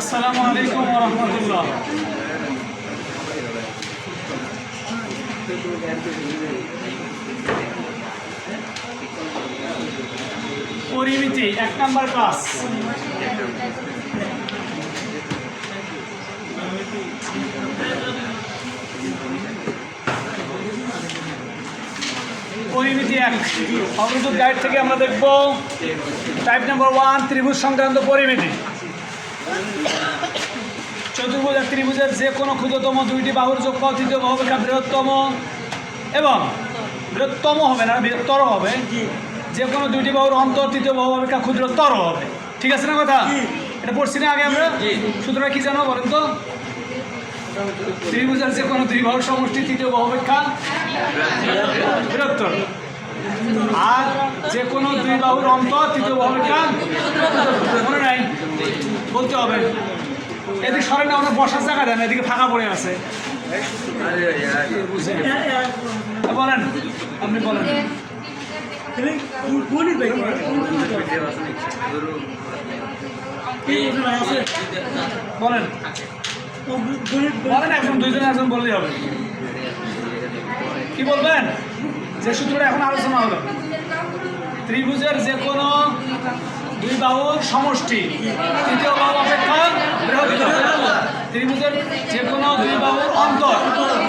আসসালামু আলাইকুম ওয়া রাহমাতুল্লাহ। পরিমিতি 1 নম্বর ক্লাস। পরিমিতি 1 অগ্রদূত গাইড থেকে আমরা দেখব টাইপ নাম্বার 1 ত্রিভুজ সংক্রান্ত পরিমিতি। চতুর্ভুজ আর ত্রিভুজের যে কোনো ক্ষুদ্রতম দুইটি বাহুর যোগফল তৃতীয় বাহু অপেক্ষা বৃহত্তম এবং বৃহত্তম হবে না, বৃহত্তর হবে। যে কোনো দুইটি বাহুর অন্তর তৃতীয় বাহু অপেক্ষা ক্ষুদ্রতর হবে। ঠিক আছে না কথা? এটা পড়ছি না আগে আমরা? সূত্রটা কি জানো বলেন তো? ত্রিভুজের যে কোনো দুই বাহুর সমষ্টি তৃতীয় বাহু অপেক্ষা বৃহত্তর, আর যে কোনো দুই বাহুর অন্তর তৃতীয় বাহু অপেক্ষা, মনে নাই? বলতে হবে। এদিকে সরেন না, আমরা বসার জায়গা দেন, এদিকে ফাঁকা পড়ে আছে। বলেন, আপনি বলেন। বলেন বলেন, একজন দুইজনে একজন বললেই হবে। কি বলবেন? যে সূত্রটা এখন আলোচনা হলো, ত্রিভুজের যে কোনো দুই বাহুর সমষ্টি তৃতীয় বাহু অপেক্ষা বৃহত্তর, ত্রিভুজের যে কোনো দুই বাহুর অন্তর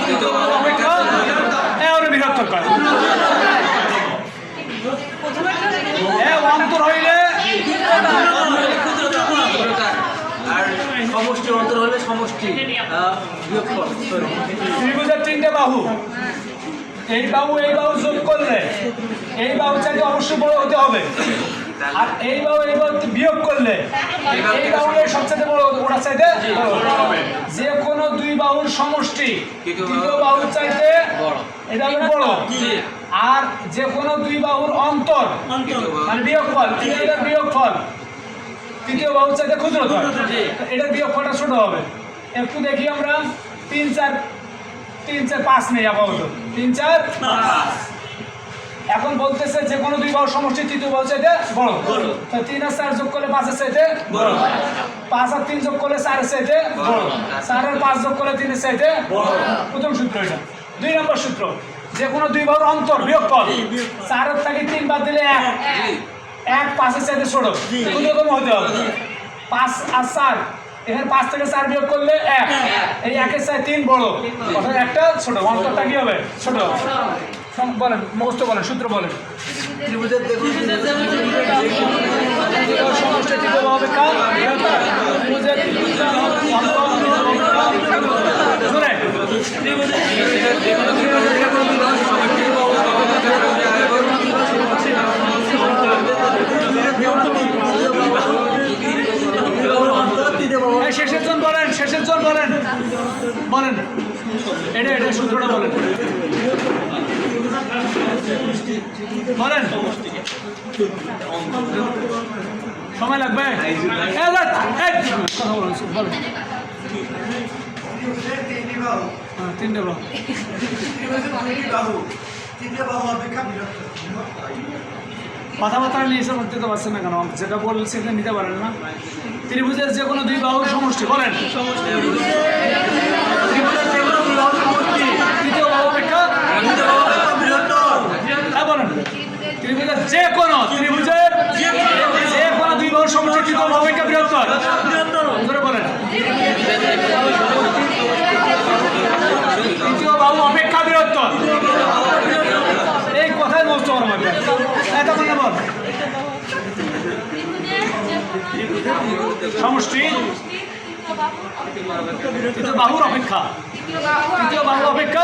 তৃতীয় বাহু অপেক্ষা বৃহত্তর করে। অন্তর হইলে সমষ্টি, অন্তর হলে সমষ্টি। ত্রিভুজের 3টে বাহু, এই বাহু যোগ করলে এই বাহু চাইতে অবশ্যই বড় হতে হবে, আর এই বাহু বিয়োগ করলে এই বাহু সবচেয়ে বড়, ওটা চাইতে হবে। যে কোনো দুই বাহুর সমষ্টি তৃতীয় বাহুর চাইতে এটা হবে বড়, আর যে কোনো দুই বাহুর অন্তর মানে বিয়োগফল, এটার বিয়োগফল তৃতীয় বাহুর চাইতে ক্ষুদ্রতর, এটার বিয়োগফলটা ছোট হবে। একটু দেখি আমরা 3 4 5 নেই আপাতত, 3 4 5। এখন বলতেছে যে কোনো দুই বাহুর সমষ্টি তৃতীয় বাহুর চাইতে বড়। তো 3 আর 4 যোগ করলে 5 এর চাইতে বড়, 5 আর 3 যোগ করলে 4 এর চাইতে বড়, 4 আর 5 যোগ করলে 3 এর চাইতে বড়। প্রথম সূত্র এটা। 2 নম্বর সূত্র, যে কোনো দুই বাহুর অন্তর বিয়োগফল 4 এর থেকে 3 বাদ দিলে 1 5 এর চাইতে ছোট, ক্ষুদ্রতম হতে হবে। 5 আর 4, এখানে 5 থেকে 4 বিয়োগ করলে 1, এই 1 এর চাইতে 3 বড়, অর্থাৎ একটা ছোট, অন্তরটা কি হবে? ছোট। বলেন, মুখস্থ বলেন, সূত্র বলেন। ত্রিভুজের দেখুন সমষ্টি তৃতীয় বাহু অপেক্ষা ত্রিভুজের শেষের জন বলেন, শেষের জন বলেন, বলেন এটা সূত্রটা বলেন, বলেন। সময় লাগবে? তিনটে কথাবার্তা নিয়ে এসে করতে তো পারছেন না কেন? যেটা বলছে সেটা নিতে পারেন না। ত্রিভুজের যে কোনো দুই বাহুর সমষ্টি, বলেন। তৃতীয় বাহু অপেক্ষা বলেন। ত্রিভুজের যে কোনো দুই বাহুর সমষ্টি তৃতীয় বাহু অপেক্ষা বৃহত্তর, ধরে বলেন। তৃতীয় বাহু অপেক্ষা বৃহত্তর, এই কথাই বলতে পারবো না। তখন বল সমষ্টি তৃতীয় বাহুর অপেক্ষা, তৃতীয় বাহু অপেক্ষা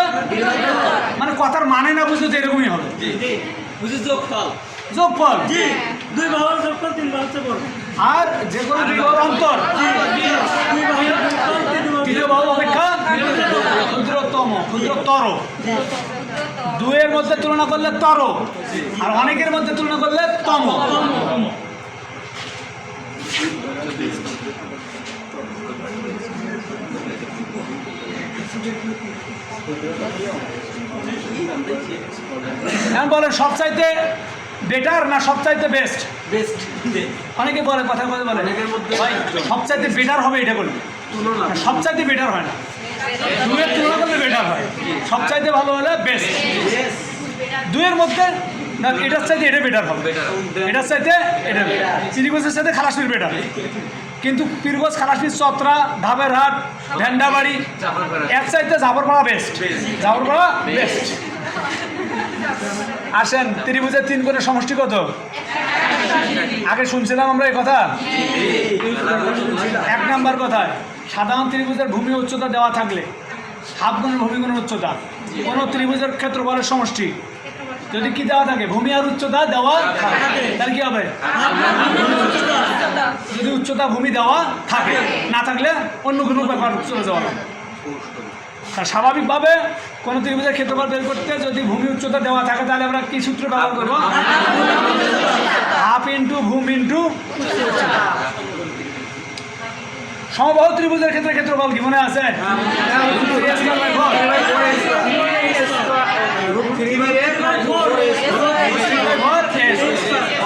মানে কথার মানে না বুঝতে তো এরকমই হবে। যোগফল দুই বাহুর যোগফল 3 বাহুর চেয়ে বড়, আর যে কোনো দুই বাহুর অন্তর তৃতীয় বাহু অপেক্ষা ক্ষুদ্রতর। 2 এর মধ্যে তুলনা করলে তর, আর অনেকের মধ্যে তুলনা করলে তম। এখন বলেন সবচাইতে বেটার না সবচাইতে বেস্ট? বেস্ট অনেকে বলে কথা বলে অনেকের মধ্যে ভাই সবচাইতে বেটার হবে এটা করলে, তুলনা সবচাইতে বেটার হয় না, দুয়ের তুলনা করলে বেটার হয়, সবচাইতে ভালো হলে বেস্ট। দুয়ের মধ্যে না এটার চাইতে এটা বেটার হবে, এটার চাইতে এটা বেটার, পীরগোছের সাথে খালাসপির বেটার। কিন্তু পীরগোছ, খালাসপির, চত্রা, ধাবের হাট, ভেন্ডাবাড়ি এর চাইতে জাফরপাড়া বেস্ট, জাফরপাড়া বেস্ট। আসেন ত্রিভুজের 3 কোণের সমষ্টি কত? আগে শুনছিলাম আমরা এই কথা। 1 নাম্বার কথায় সাধারণ ত্রিভুজের ভূমি উচ্চতা দেওয়া থাকলে হাফ গুণের ভূমি গুণের উচ্চতা, কোন ত্রিভুজের ক্ষেত্রফলের সমষ্টি যদি কি দেওয়া থাকে, ভূমি আর উচ্চতা দেওয়া থাকে, তাহলে কি হবে? যদি উচ্চতা ভূমি দেওয়া থাকে, না থাকলে অন্য কোনো ব্যাপার চলে যাওয়া হবে। আর স্বাভাবিকভাবে কোনো ত্রিভুজের ক্ষেত্রফল বের করতে যদি ভূমি উচ্চতা দেওয়া থাকে তাহলে আমরা কি সূত্র ব্যবহার করবো? হাফ ইন্টু ভূমি ইন্টু উচ্চতা। সমবাহু ত্রিভুজের ক্ষেত্রে ক্ষেত্রফল কি মনে আছে?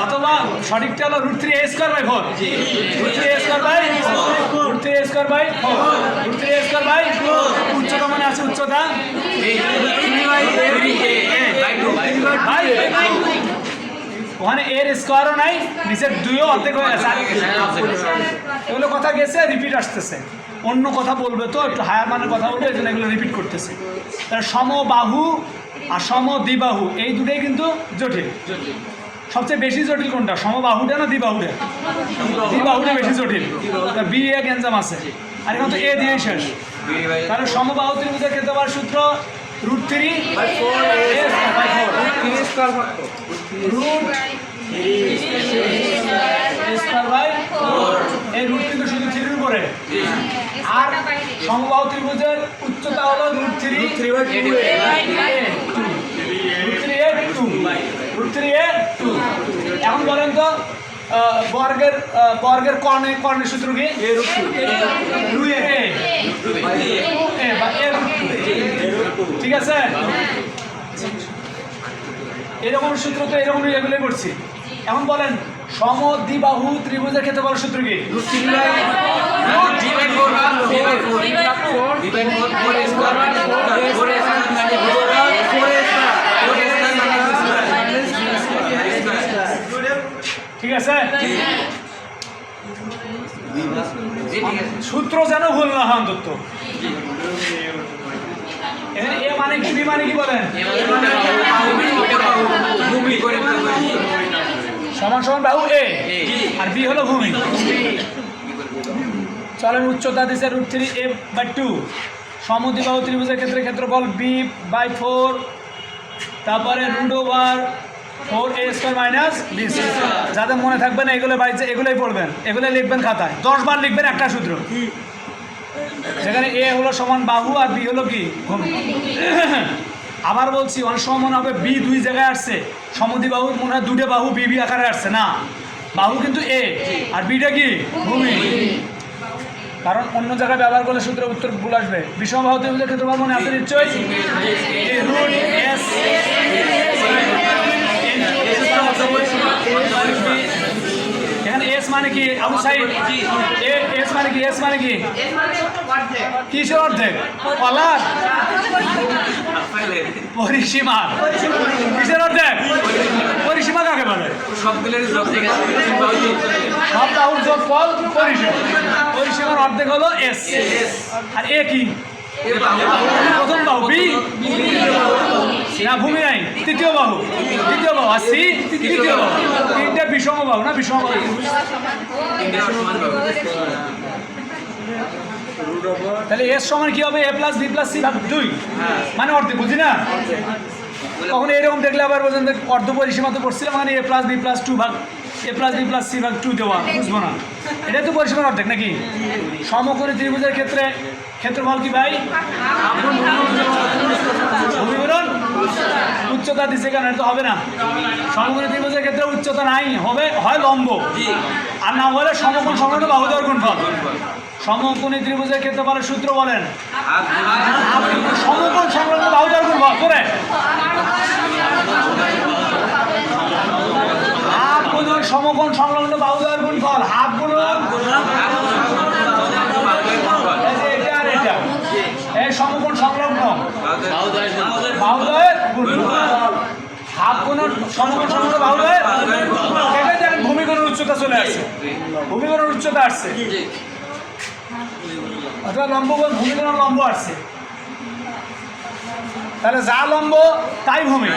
অথবা সঠিকটা হলো √3a²/4, উচ্চতা মনে আছে? উচ্চতা ওখানে এর স্কোয়ারও নাই, নিচের 2ও অর্ধেক হয়ে গেছে। এগুলো কথা গেছে, রিপিট আসতেছে, অন্য কথা বলবে তো একটু হায়ার মানের কথা বলবে, এই জন্য এগুলো রিপিট করতেছে। তাহলে সমবাহু আর সমদ্বিবাহু এই দুটোই কিন্তু জটিল। সবচেয়ে বেশি জটিল কোনটা, সমবাহুটা না দ্বিবাহুটা? দ্বিবাহুটা বেশি জটিল, বি এ গ্যাঞ্জাম আছে, আর এখন তো এ দিয়েই শেষ। তাহলে সমবাহু ত্রিভুজের ক্ষেত্রফল সূত্র √3/4 এই রুট কিন্তু শুধু 3 এর উপরে, আর সমবাহু ত্রিভুজের উচ্চতা হলো √3/2। এখন বলেন তো বর্গের কর্ণের সূত্র কি? ঠিক আছে, এরকম সূত্র তো এরকম এগুলোই করছি। এখন বলেন সমদ্বিবাহু ত্রিভুজের ক্ষেত্রফলের সূত্র কি? ঠিক আছে, সূত্র যেন ভুল না হয় অন্তত। এখানে এ মানে কি, বি মানে কি বলেন? সমান সমান বাহু এ, আর বি হলো ভূমি। চলেন উচ্চতা দিছে √3a/2, সমদ্বিবাহু ত্রিভুজের ক্ষেত্রে ক্ষেত্রফল b/4, তারপরে √4a²-b²। যাদের মনে থাকবে না এগুলো বাড়িতে এগুলোই পড়বেন, এগুলোই লিখবেন খাতায়, 10 বার লিখবেন একটা সূত্র, যেখানে এ হলো সমান বাহু আর বি হলো কি ভূমি। আবার বলছি, অনেক সময় মনে হবে বি 2 জায়গায় আসছে, সমদ্বিবাহু মনে হয় 2টে বাহু বি আকারে আসছে, না, বাহু কিন্তু এ আর বিটা কি ভূমি। কারণ অন্য জায়গায় ব্যবহার করলে সূত্রের উত্তর ভুল আসবে। বিষমবাহু ত্রিভুজের ক্ষেত্রফল মনে আছে নিশ্চয়ই, এখানে এস মানে কি আবু সাইদ? এস মানে কি? এস মানে কি? কিসের অর্ধেক? কলার পরিসীমা। কিসের অর্ধেক? পরিসীমা কাকে বলে? সব বাহুর যোগফল পরিসীমা। পরিসীমার অর্ধেক হলো এস। আর এ কি? প্রথম বাহু বি না, ভূমি নাই, তৃতীয় বাহু, আর সি তৃতীয় বাহু। 3টে বিষম বাহু না, বিষম বাহু। তাহলে এর সমান কি হবে? a+b+c/2, মানে অর্ধেক, বুঝি না? কখনো এরকম দেখলে আবার বলছেন অর্ধ পরিসীমা তো পড়ছিলাম, মানে a+b+2/2 দেওয়া, বুঝবো না, এটাই তো পরিসীমার অর্ধেক নাকি? সমকোণী ত্রিভুজের ক্ষেত্রে ক্ষেত্রফল কি ভাই? ভূমিগুণন উচ্চতা দিচ্ছে কেন? এটা তো হবে না। সমকোণী ত্রিভুজের ক্ষেত্রে উচ্চতা নাই, হবে হয় লম্ব, আর না হলে সমকোণ সংলগ্ন বাহুদ্বয়ের গুণফল। সমকোণী ত্রিভুজের ক্ষেত্রফলের সূত্র বলেন, সমকোণ সংলগ্ন বাহুদ্বয়ের গুণফল করে। সমকোণ সংলগ্ন বাহুদ্বয়ের গুণফল হাফ গুণন এই যে এটা আর এটা এই সমকোণ সংলগ্ন বাহুদ্বয়ের গুণফল হাফ গুণন সমকোণ সংলগ্ন বাহুদ্বয়ের এটা দেখেন ভূমিকোণের উচ্চতা চলে আসছে ভূমিকোণের উচ্চতা আসছে অথবা লম্ব ভূমিকোণের লম্ব আসছে তাহলে যা লম্ব তাই ভূমি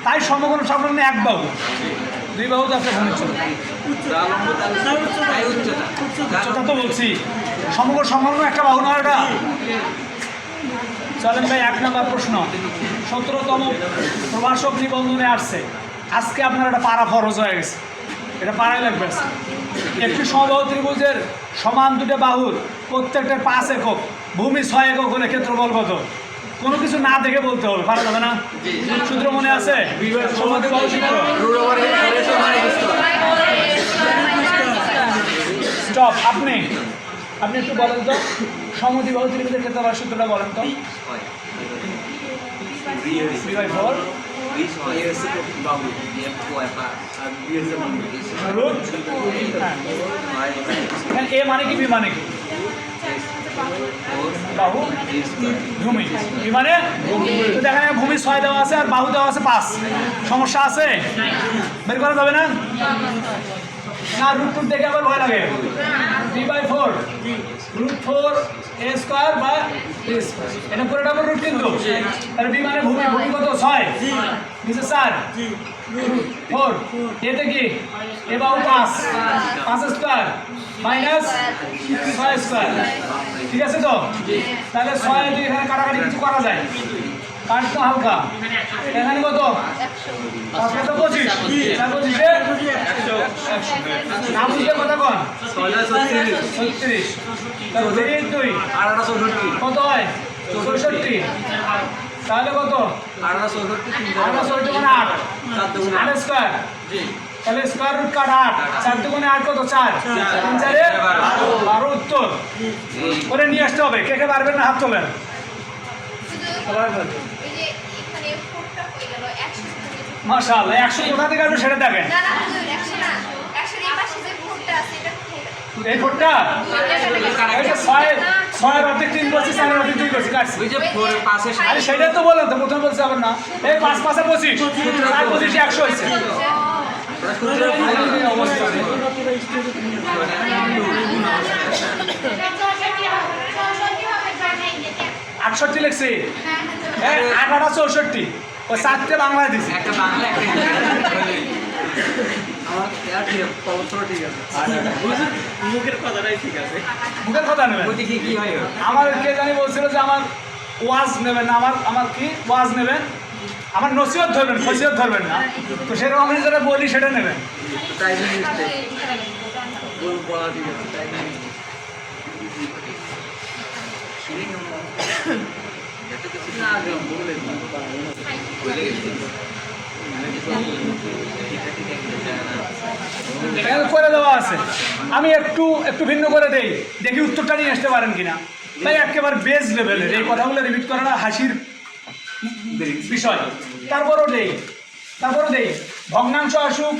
তাই সমকোণ সংলগ্ন এক বাহু দুই বাহু তো একটা ভূমি উচ্চতা তো বলছি সমকোণ সংলগ্ন একটা বাহু না এটা চলেন ভাই 1 নম্বর প্রশ্ন 17তম প্রভাষক নিবন্ধনে আসছে আজকে আপনার একটা পারা ফরজ হয়ে গেছে এটা পাড়াই লাগবে একটি সমবাহু ত্রিভুজের সমান দুটো বাহুর প্রত্যেকটার 5 একক ভূমি 6 একক হলে ক্ষেত্রফল কত কোনো কিছু না দেখে বলতে হবে পারা যাবে না সূত্র মনে আছে সমদ্বিবাহু সূত্র স্টপ আপনি একটু বলেন তো সমদ্বিবাহু ত্রিভুজের ক্ষেত্রফল সূত্রটা বলেন তো 3/4 রুট এ মানে কি বি মানে কি বাহু ভূমি বি মানে তো দেখেন ভূমি 6 দেওয়া আছে আর বাহু দেওয়া আছে 5 সমস্যা আছে বের করা যাবে না না রুট দেখে আবার ভয় লাগে 3/4 √4 a স্কয়ার বা a স্কয়ার এটা পুরোটা আবার রুট কিন্তু তাহলে বি মানে ভূমি ভূমি কত 6 নিচে 4 4 এটা কি এ বাহু 5 স্কয়ার মাইনাস 6 স্কয়ার ঠিক আছে তো তাহলে 6 দিয়ে এখানে কাটাকাটি কিছু করা যায় কাট তো হালকা এখানে কত 25 না বুঝলে কথা কন 36 তাহলে 2 কত হয় 64 তাহলে কত 8 স্কয়ার তাহলে স্কয়ার রুট কাট 8 4 দুগুণে 8 কত 4 3 4 12 উত্তর করে নিয়ে আসতে হবে কে কে পারবেন না হাত তোলেন মাশাআল্লাহ 100 কোথা থেকে আসবে সেটা দেখেন এই ফোরটা এটা 6 এর অর্ধেক 3 করছি 4 এর অর্ধেক 2 করছি কাটছি ওই যে 4 এর পাশে আরে সেটা তো বলেন তো প্রথম বলছি আবার না এই 5 5 এ 25 4 25 100 হইছে অবস্থা 68 লিখছি হ্যাঁ 68 64 ও 4টে বাংলা দিছি একটা বাংলা একটা আমার ঠিক আছে মুখের কথাটাই ঠিক আছে মুখের কথা নেবেন ওই দিকে কি হয় আমার কে জানি বলছিল যে আমার ওয়াজ নেবেন না আমার কি ওয়াজ নেবেন আমার নসিহত ধরবেন ফসিহত ধরবেন না তো সেরকম আমি যেটা বলি সেটা নেবেন টাইমিং মিস্টেক বলা ঠিক আছে টাইমিং না আগে বলে এখানে করে দেওয়া আছে আমি একটু ভিন্ন করে দেই দেখি উত্তরটা নিয়ে আসতে পারেন কিনা তাই একেবারে বেস লেভেলের এই কথাগুলো রিপিট করাটা হাসির বিষয় তারপরও দেই ভগ্নাংশ আসুক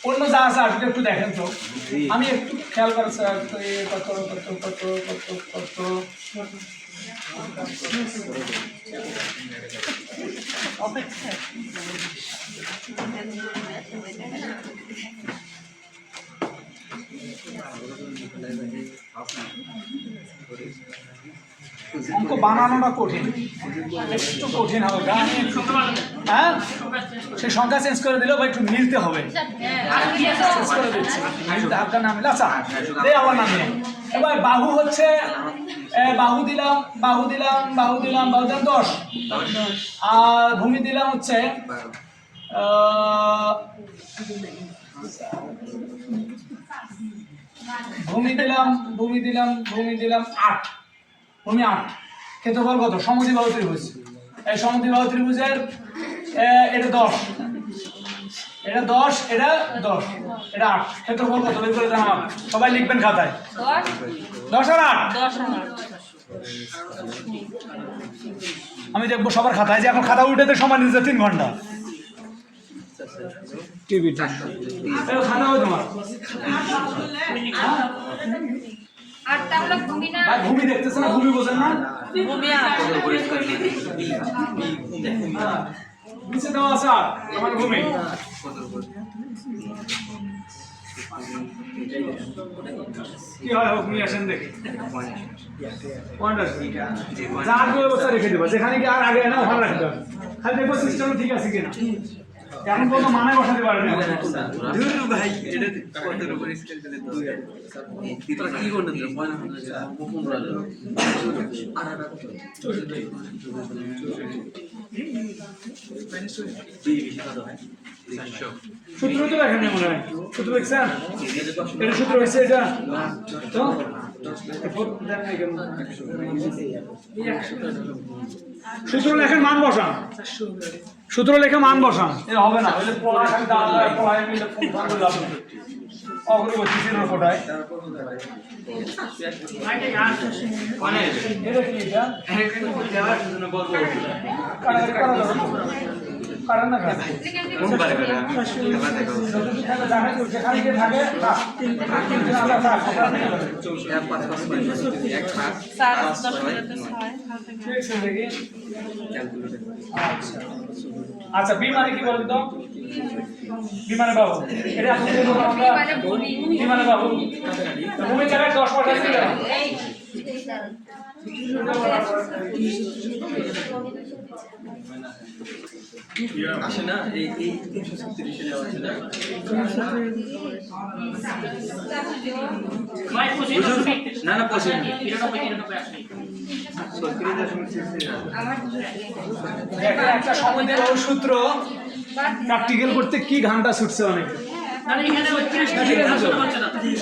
অন্য যা আছে আসুক একটু দেখেন তো আমি একটু খেয়াল করছি কত কত কত কত কত অঙ্ক বানানোটা কঠিন একটু কঠিন হবে আমি একটু হ্যাঁ সেই সংখ্যা চেঞ্জ করে দিলেও বা একটু মিলতে হবে চেঞ্জ করে দিচ্ছি মিলতে হালকা না মিলে আচ্ছা দেয় আবার নামিয়ে এবার বাহু হচ্ছে বাহু দিলাম 10 আর ভূমি দিলাম হচ্ছে ভূমি দিলাম 8 ভূমি 8 ক্ষেত্রফল কত সমদ্বিবাহু ত্রিভুজ এই সমদ্বিবাহু ত্রিভুজের এটা 10 এটা 10 এটা 10 এটা 8 ক্ষেত্রফল কত বের করে দেন আমার সবাই লিখবেন খাতায় 10 আর 8 আমি দেখবো সবার খাতায় যে এখন খাতা উল্টাতে সময় নিচ্ছে 3 ঘন্টা টিভিটা খানা হবে তোমার আর তাহলে ঘুমি না ভাই ভূমি দেখতেছ না ভূমি বোঝেন না নিচে দেওয়া আছে আর আমার ভূমি কি হয় হোক নিয়ে আসেন দেখি যা আগে অবস্থা রেখে দেবো যেখানে কি আর আগে না ভালো রাখতে হবে খালি দেখবো সিস্টেম ঠিক আছে কিনা এখন কোনো মানে বসাতে পারে না ভাই এটা কতর উপর স্কেল দিলে তো কি করতে দিল ময়না সূত্র তো লেখেন মনে হয় সূত্র লিখছেন এটা সূত্র হয়েছে এটা তো সূত্র লেখেন মান বসান সূত্র লেখে মান বসান এটা হবে না অগ্রগতি ফোটায় এটা কি এটা কারণ না যেখানে গিয়ে থাকে আচ্ছা বি মানে কি বলেন তো বিমানে বাবু এটা বিমানে বাবু ভূমি জায়গায় 10 পাঠাচ্ছি আসে না এই 336 এর আসে না না না পছন্দ একটা সমাজের সূত্র প্র্যাকটিক্যাল করতে কি ঘন্টা ছুটছে অনেক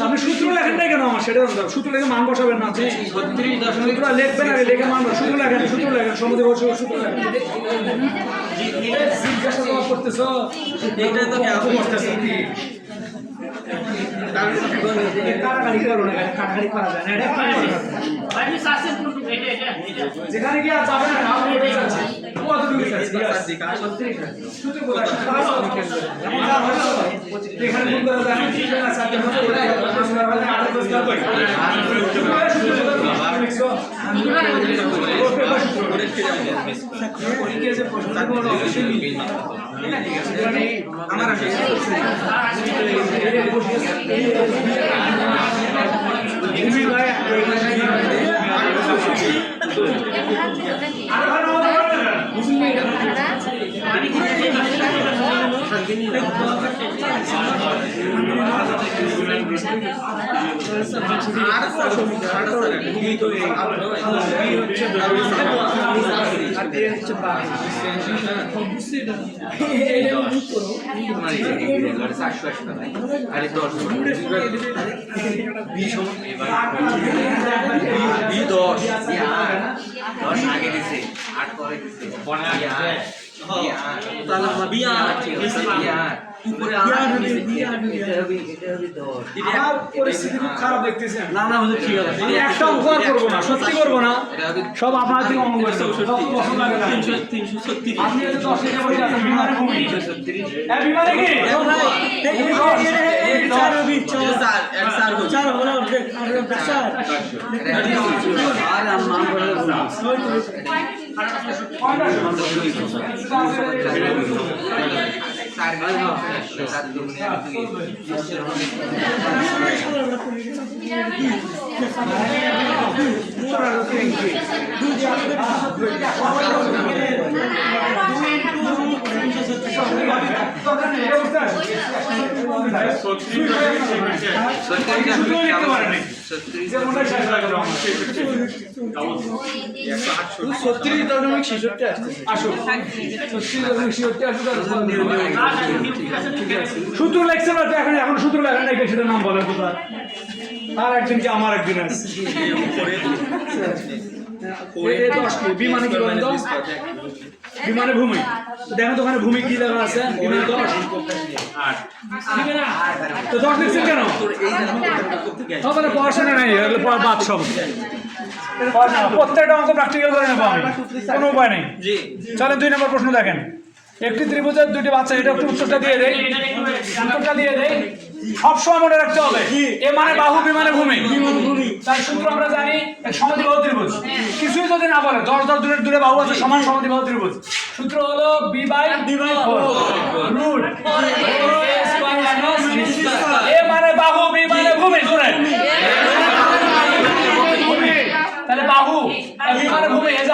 আপনি সূত্র লেখেন না কেন আমার সেটা সূত্র লেখে মান বসাবেন না সূত্র লিখবেন আগে লেখে মান সূত্র লেখেন সমাজের সূত্র লেখেন জিজ্ঞাসা করতেছ এটা তো কেমন করতেছে যেখানে গিয়ে যাবে না পরিস্থিতি খুব খারাপ দেখতেছেন না না ঠিক আছে একটা উপকার করবো না সত্যি করবো না সব আপনার থেকে অঙ্গ আপনি 10 টাকা বসে আছেন বিমানে ভূমি হ্যাঁ বিমানে কি সূত্র লেখছে না এখন এখন সূত্র লেখা নাই সেটা নাম বলে কোথায় আর একদিন কি আমার একদিন আছে বিমানে কি বলেন তো বিমানে ভূমি দেখেন তো ওখানে ভূমি কি লেখা আছে বিমানে 10 তো 10 লিখছেন কেন তাহলে পড়াশোনা নাই বাদ সব প্রত্যেকটা অঙ্ক প্র্যাকটিক্যাল করে নেবো আমি কোনো উপায় নেই চলেন 2 নম্বর প্রশ্ন দেখেন একটি ত্রিভুজের দুটি বাচ্চা, এটা একটু উত্তরটা দিয়ে দেয়, উত্তরটা দিয়ে দেয়। সবসময় মনে রাখতে হবে এ মানে বাহু, বি মানে ভূমি। তার সূত্র আমরা জানি সমদ্বিবাহু ত্রিভুজ। কিছুই যদি না বলে 10 10 দূরে দূরে বাহু আছে সমান সমদ্বিবাহু ত্রিভুজ। সূত্র হলো বি বাই রুট এ মানে বাহু, বি মানে ভূমি। ধরে তাহলে বাহু বি মানে ভূমি, এই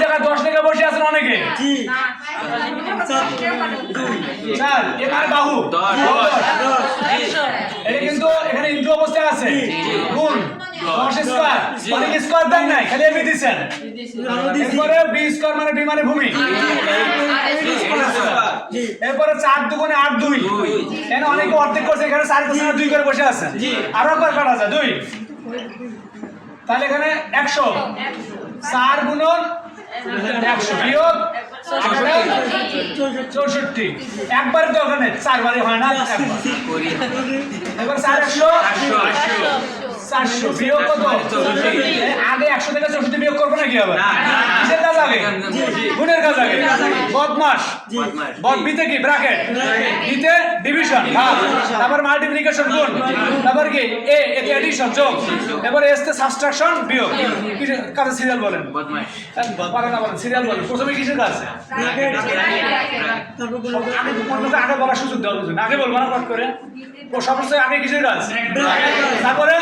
জায়গায় 10 লেখা বসে আছেন অনেকে। স্যার এ মানে বাহু, এটা কিন্তু এখানে ইনটু অবস্থায় আছে, গুণ 10 স্কয়ার, অনেক স্কয়ার দেন নাই, খালি এমনি দিছেন। এরপরে বি স্কয়ার মানে বি মানে ভূমি, এরপরে 4 দুগুণে 8 2, এখানে অনেকে অর্ধেক করছে, এখানে 4 করছে না 2 করে বসে আছে, আরো একবার কাটা যায় 2, তাহলে এখানে 100, 4 গুণন 100 বিয়োগ 64, একবার তো ওখানে 4 বারে হয় না, একবার। এবার 4 100 400 বিয়োগ কত? আগে 100 থেকে 64 বিয়োগ করবো নাকি আবার? কিসের কাজ আগে? গুণের কাজ আগে। বদমাস, বদ বিতে কি ব্র্যাকেট, বিতে ডিভিশন ভাগ, তারপর মাল্টিপ্লিকেশন গুণ, তারপর কি এ এতে এডিশন যোগ, এবারে এস তে সাবট্রাকশন বিয়োগ। কিসের কাজে সিরিয়াল বলেন? বদমাস পারে না, বলেন সিরিয়াল বলেন। প্রথমে কিসের কাজ? আগে বলার সুযোগ দেওয়া উচিত, আগে বলবো না পট করে। ও সবচেয়ে আগে কিসের কাজ? তারপরে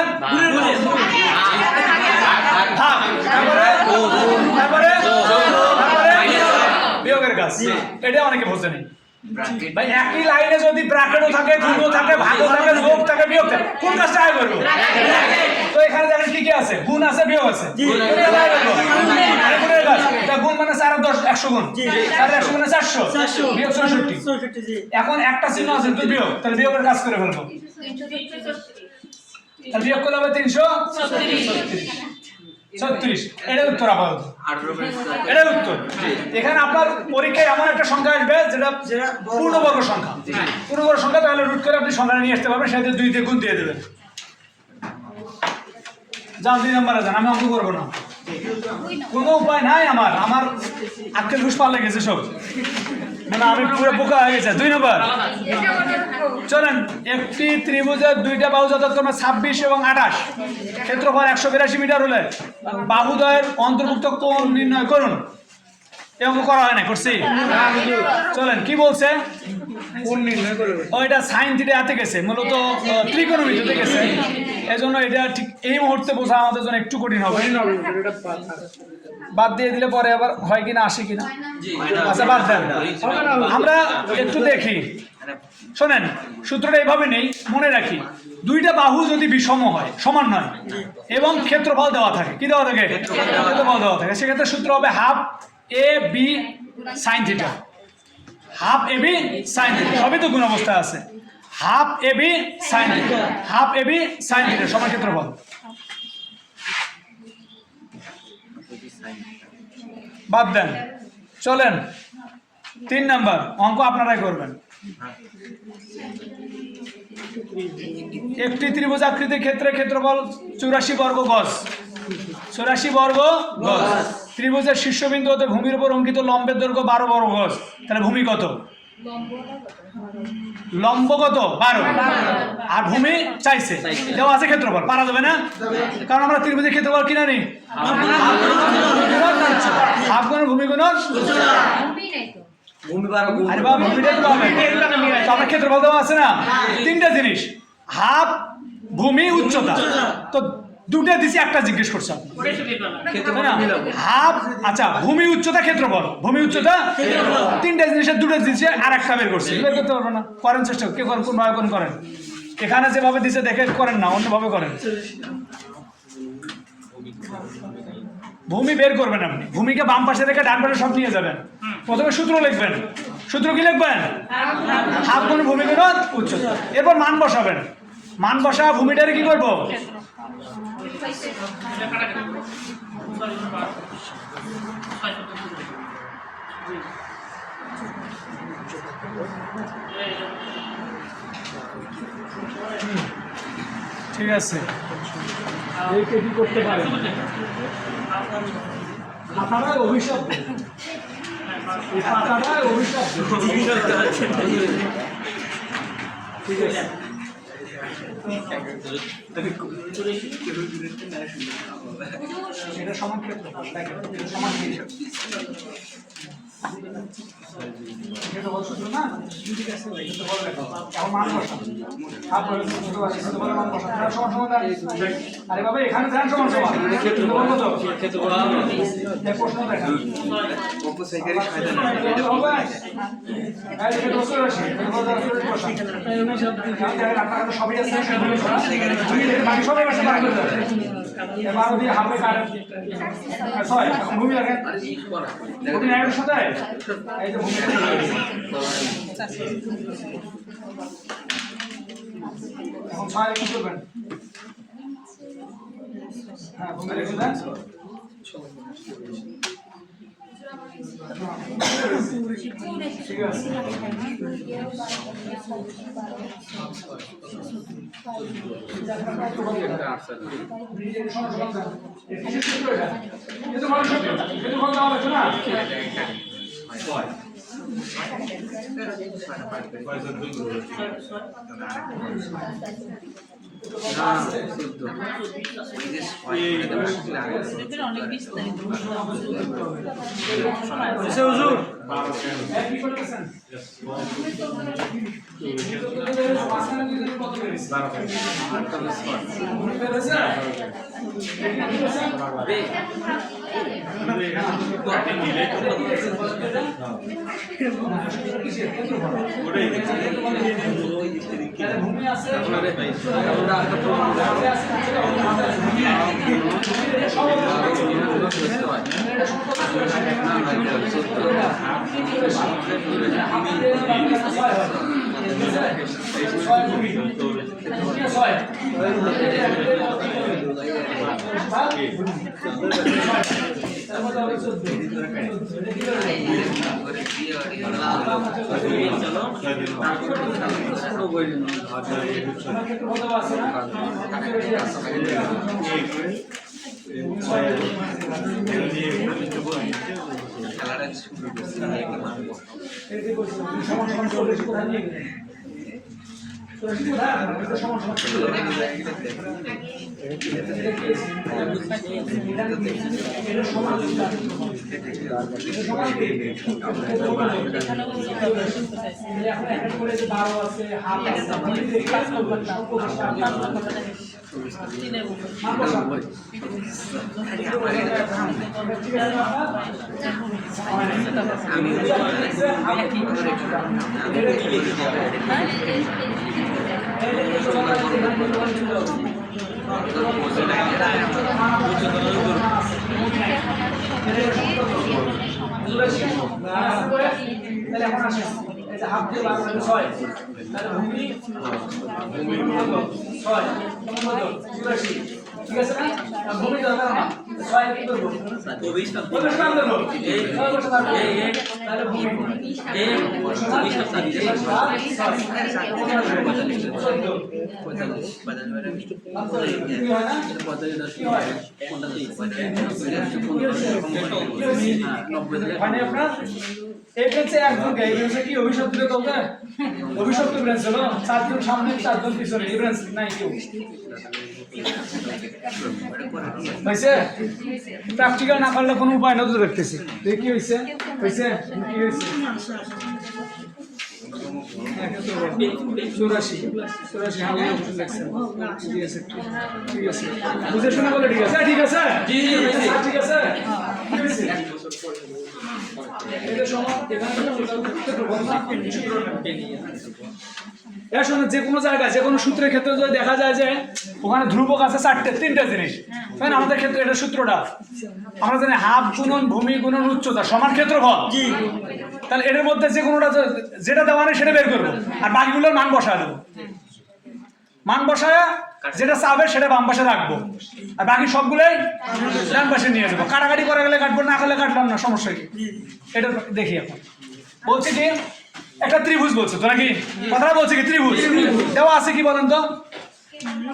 বিয়োগের কাজ। এটা অনেকে বোঝে নেই ভাই। একই লাইনে যদি ব্র্যাকেটও থাকে, গুণও থাকে, ভাগও থাকে, যোগ থাকে, বিয়োগ থাকে, কোন কাজটা আগে করবো? তো এখানে দেখেন কি কি আছে, গুণ আছে, বিয়োগ আছে। গুণের কাজ, এটা গুণ মানে 4 আর 10 100 গুণ, 4 100 মানে 400 বিয়োগ 64। এখন একটা চিহ্ন আছে তো বিয়োগ, তাহলে বিয়োগের কাজ করে ফেলবো। তাহলে বিয়োগ করলে হবে 336। এটা উত্তর আপাতত, এটা উত্তর। এখানে আপনার পরীক্ষায় এমন একটা সংখ্যা আসবে যেটা পূর্ণবর্গ সংখ্যা, পূর্ণবর্গ সংখ্যা, তাহলে রুট করে আপনি সংখ্যাটা নিয়ে আসতে পারবেন, সেটা 2 দিয়ে গুণ দিয়ে দেবেন। যান 2 নম্বরে যান, আমি অঙ্ক করবো না, কোনো উপায় নাই আমার, আমার আক্কেল ঘুষ পাল্লে গেছে সব, মানে আমি পুরো বোকা হয়ে গেছে। 2 নম্বর চলেন, একটি ত্রিভুজের দুইটা বাহু যথাক্রমে 26 এবং 28, ক্ষেত্রফল 182 মিটার হলে বাহুদ্বয়ের অন্তর্ভুক্ত কোণ নির্ণয় করুন। এই অঙ্ক করা হয় না, করছি? চলেন কি বলছে? ওইটা সাইন থিটা হাতে গেছে, মূলত ত্রিকোণমিতিতে গেছে, এজন্য এটা ঠিক এই মুহূর্তে বোঝা আমাদের জন্য একটু কঠিন হবে। বাদ দিয়ে দিলে পরে আবার হয় কিনা, আসে কিনা। আচ্ছা বাদ দেন, আমরা একটু দেখি। শোনেন, সূত্রটা এইভাবে নেই, মনে রাখি, দুইটা বাহু যদি বিষম হয়, সমান নয়, এবং ক্ষেত্রফল দেওয়া থাকে, কি দেওয়া থাকে? ক্ষেত্রফল দেওয়া থাকে, সেক্ষেত্রে সূত্র হবে half A B sign theta, half A B sine theta, সবই তো গুণ অবস্থা আছে। Half A B sign theta, half A B sine theta সমান ক্ষেত্রফল। বাদ দেন, চলেন 3 নাম্বার অঙ্ক আপনারাই করবেন। একটি ত্রিভুজ আকৃতির ক্ষেত্রে ক্ষেত্রফল 84 বর্গ গজ, 84 বর্গ গজ। ত্রিভুজের শীর্ষবিন্দু হতে ভূমির উপর অঙ্কিত লম্বের দৈর্ঘ্য 12 বর্গ গজ। তাহলে ভূমি কত? লম্ব কত? 12, আর ভূমি চাইছে, দেওয়া আছে ক্ষেত্রফল, পারা যাবে না, কারণ আমরা ত্রিভুজের ক্ষেত্রফল কিনা নেই, হাফ গুণ ভূমি গুণ আমরা ক্ষেত্রফল দেওয়া আছে না। 3টা জিনিস, হাফ, ভূমি, উচ্চতা, তো 2টা দিছি, একটা জিজ্ঞেস করছে হাফ। আচ্ছা, ভূমি উচ্চতা ক্ষেত্রফল, ভূমি উচ্চতা 3টা জিনিসের 2টা দিচ্ছে, আর একটা বের করছে, বের করতে পারবো না, করেন চেষ্টা, কে করেন, কোন ভাবে করেন, এখানে যেভাবে দিচ্ছে দেখে করেন না, অন্যভাবে করেন। ভূমি বের করবেন আপনি, ভূমিকে বাম পাশে রেখে ডান পাশে সব নিয়ে যাবেন। প্রথমে সূত্র লিখবেন, সূত্র কি লিখবেন? হাফ গুণ ভূমি গুণ উচ্চতা। এরপর মান বসাবেন, মান বসা ভূমিটারে কি করবো? ঠিক আছে, এইটা কি করতে পারেন আপনারা? অভিশাপ এই পাতাটা অভিশাপ। ঠিক আছে, এটা সমান ক্ষেত্র, এটা সমান ক্ষেত্র। এটা বল সূত্র না? ঠিক আছে, এটা বল দেখো। এখন মান বসাও। তারপরে ছোট আছে, ছোট বলে মান বসাও। তার সমান সমাধান। আরে বাবা এখানে ধ্যান সমান সমান। ক্ষেত্র বল কত? ক্ষেত্র বল এই প্রশ্ন দেখা। অপসাইকারি ফায়দা না। এটা হবে। এই যে দোষ আছে, এটা বল বসা। আপনারা সবই আছে, বাকি সবাই আছে বাকি করে দেন। এবার ওই হাফে কাটেন। ছয়, এখন ভূমি রাখেন। ভূমি রাখার সাথে এই যে ভূমি এখন ছয় কি করবেন? হ্যাঁ, ভূমি রেখে দেন। ঠিক আছে, অনেক বিস্তারিত হুজুর কি করতেছেন? ভূমি আছে ঠিক আছে না? ভূমি দরকার না, ছয় কি করবো? কি অভিশপ্ত চলতে অভিশপ্ত ব্রাঞ্চ হলো 4 জন সামনে 4 জন পিছনে এই ব্রাঞ্চ নাই কেউ হয়েছে প্র্যাকটিক্যাল না করলে কোনো উপায় না তো দেখতেছি কি হয়েছে হয়েছে কি হয়েছে 84 হাজার লাগছে ঠিক আছে বুঝে শোনা বলে ঠিক আছে ঠিক আছে ঠিক আছে যে কোনো জায়গায় যে কোনো সূত্রের ক্ষেত্রে যদি দেখা যায় যে ওখানে ধ্রুবক আছে 3টে জিনিস তাই না আমাদের ক্ষেত্রে এটা সূত্রটা আমরা জানি হাফ গুণন ভূমি গুণন উচ্চতা সমান ক্ষেত্রফল তাহলে এর মধ্যে যে কোনোটা যেটা দেওয়া নেই সেটা বের করবো আর বাকিগুলোর মান বসায় দেবো মান বসায় যেটা চাবে সেটা বাম পাশে রাখবো আর বাকি সবগুলোই ডান পাশে নিয়ে যাবো কাটাকাটি করা গেলে কাটবো না করলে কাটলাম না সমস্যা কি এটা দেখি এখন বলছি কি একটা ত্রিভুজ বলছো তো নাকি কথাটা বলছি কি ত্রিভুজ দেওয়া আছে কি বলেন তো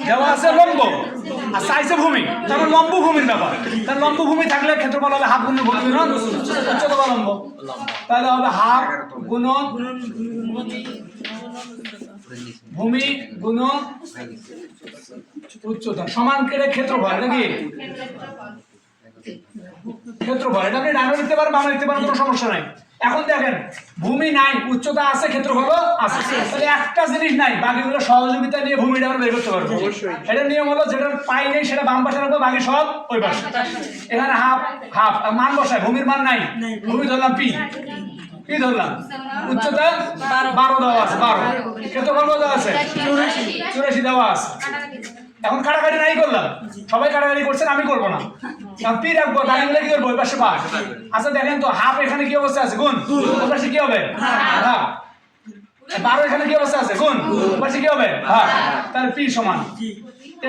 দেওয়া আছে লম্ব আর চাইছে ভূমি, তারপর লম্ব ভূমির ব্যাপার। তাহলে লম্ব ভূমি থাকলে ক্ষেত্রফল হবে হাফ গুণন ভূমি গুণন উচ্চতা বা লম্ব, তাহলে হবে হাফ গুণন ভূমি গুণন উচ্চতা সমান কেটে ক্ষেত্রফল নাকি ক্ষেত্রফল। এটা আপনি ডানে লিখতে পারেন বামে লিখতে পারেন, কোনো সমস্যা নাই। এখন দেখেন ভূমি নাই উচ্চতা আছে ক্ষেত্রফলও আছে, তাহলে একটা জিনিস নাই, বাকিগুলো সহযোগিতা নিয়ে ভূমিটা আমরা বের করতে পারবো। এটা নিয়ম হলো যেটা পাই নেই সেটা বাম পাশে রাখবো, বাকি সব ওই পাশে। এখানে হাফ হাফ মান বসায়, ভূমির মান নাই, ভূমি ধরলাম পি, কি ধরলাম উচ্চতা 12 দেওয়া আছে, 12 ক্ষেত্রফল দেওয়া আছে 84 দেওয়া আছে। এখন কাটাকাটি নাই করলাম, সবাই কাটাকাটি করছেন, আমি করবো না। এখন পি রাখবো, দাঁড়িয়ে কি করবো ওই পাশে পাশ। আচ্ছা দেখেন তো হাফ এখানে কি অবস্থা আছে গুণ, ওই পাশে কি হবে হাফ। 12 এখানে কি অবস্থা আছে গুণ, ওই পাশে কি হবে হাফ। তাহলে পি সমান,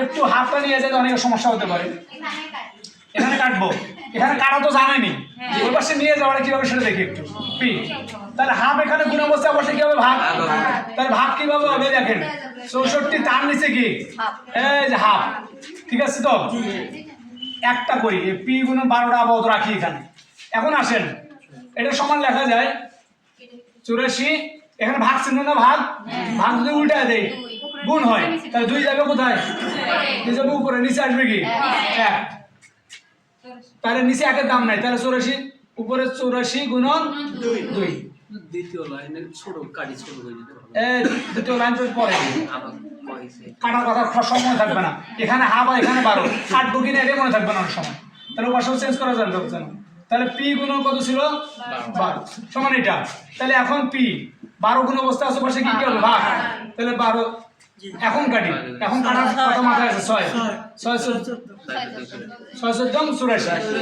একটু হাফটা নিয়ে যেতে অনেক সমস্যা হতে পারে। এখানে কাটবো, এখানে কাটা তো জানেনি, ওই পাশে নিয়ে যাওয়াটা কিভাবে সেটা দেখি একটু। পি তাহলে হাফ এখানে গুণ অবস্থা অবশ্যই কি হবে ভাগ, তাহলে ভাগ কিভাবে হবে দেখেন 64 তার নিচে কি এই যে হাফ, ঠিক আছে তো। একটা করি পি গুণ 12টা আপাতত রাখি এখানে। এখন আসেন এটা সমান লেখা যায় 84, এখানে ভাগ চিহ্ন না ভাগ, ভাগ যদি উল্টা দেয় গুণ হয়, তাহলে 2 যাবে কোথায়, যাবে উপরে, নিচে আসবে কি 1, তাহলে নিচে 1 এর দাম নাই, তাহলে 84 উপরে 84 গুণন 2। দ্বিতীয় লাইনে ছোট কাটি ছোট হয়ে যেতে হবে, এই দ্বিতীয় লাইন তো পরে আবার কইছে কাটার কথা সময় থাকবে না, এখানে হাফ আর এখানে 12 কাটবো কিনা এটা মনে থাকবে না অনেক সময়, তাহলে পাশেও চেঞ্জ করা যাবে না। তাহলে পি গুণ কত ছিল 12 সমান এটা, তাহলে এখন পি 12 গুণ অবস্থা আছে পাশে কি কি হবে ভাগ, তাহলে 12 এখন কাটি, এখন কাটার কথা মাথায় আছে 6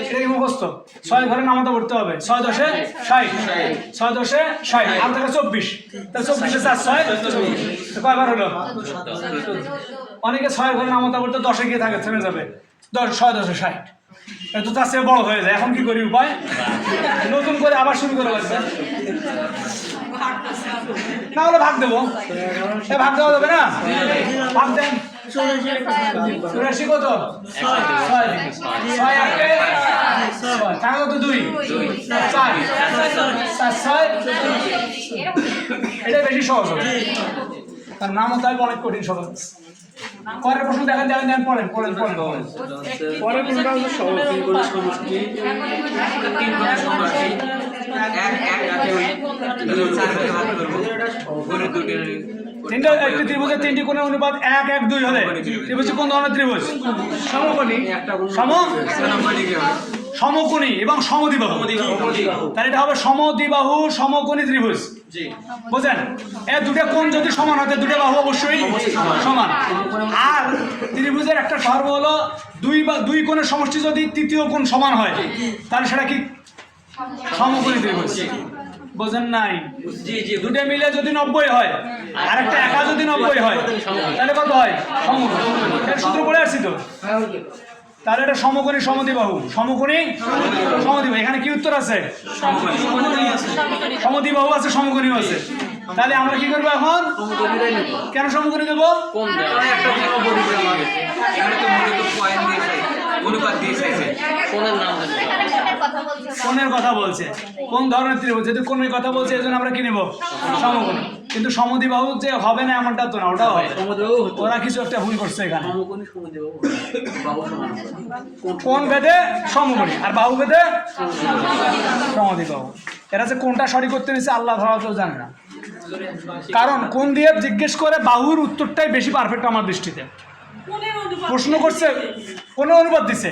এটা কি মুখস্থ, 6 ঘরে নামাতে পড়তে হবে, 6 10 60 6 10 60 আর থাকে 24, তাহলে 24 4 6 কয়বার হলো, অনেকে 6 ঘরে নামাতে পড়তে 10 গিয়ে থাকে থেমে যাবে, 10 6 10 60 তো তার চেয়ে বড় হয়ে যায়। এখন কি করি উপায়, নতুন করে আবার শুরু করে লাগবে, না হলে ভাগ দেবো, ভাগ দেওয়া যাবে না, ভাগ দেন 84 কত 6 আগে 6 টাকা কত 2 4 6 এটা বেশি সহজ হবে, তার নাম হতে হবে অনেক কঠিন সহজ। পরের প্রশ্ন দেখেন দেখেন দেখেন পড়েন পড়েন পড়েন পরে কোনটা হলো সহজ, 3 গুণ সমষ্টি 3 গুণ সমষ্টি তিনটা একটি ত্রিভুজের 3টি কোণের অনুপাত 1 1 2 হলে ত্রিভুজ কোন ধরনের ত্রিভুজ, সমকোণী সমকোণী এবং সমদ্বিবাহু, তাহলে এটা হবে সমদ্বিবাহু সমকোণী ত্রিভুজ। বুঝেন, এই দুটো কোণ যদি সমান হয় দুটো বাহু অবশ্যই সমান। আর ত্রিভুজের একটা ধর্ম হলো দুই কোণের সমষ্টি যদি তৃতীয় কোণ সমান হয় তাহলে সেটা কি সমকোণী ত্রিভুজ। বোঝেন নাই, দুটো মিলে যদি 90 হয় আর একটা একা যদি 90 হয় তাহলে কত হয় সমকোণ, এর সূত্র পড়ে আসছি তো। তাহলে এটা সমকোণী সমদ্বিবাহু, সমকোণী সমদ্বিবাহু, এখানে কি উত্তর আছে সমদ্বিবাহু আছে সমকোণী আছে। তাহলে আমরা কি করবো এখন, কেন সমকোণী দেবো, কোণের কথা বলছে, কোন ধরনের ত্রিভুজ, যেহেতু কোণের কথা বলছে এই জন্য আমরা কি নেব সমকোণী। কিন্তু সমদ্বিবাহু যে হবে না এমনটা তো না, ওটাও হয়, ওরা কিছু একটা ভুল করছে এখানে, কোণ ভেদে সমকোণী আর বাহু ভেদে সমদ্বিবাহু। এরা যে কোনটা সঠিক করতে নিচ্ছে আল্লাহ ভালো কেউ জানে না, কারণ কোন দিয়ে জিজ্ঞেস করে বাহুর উত্তরটাই বেশি পারফেক্ট আমার দৃষ্টিতে। প্রশ্ন করছে কোন অনুবাদ দিছে,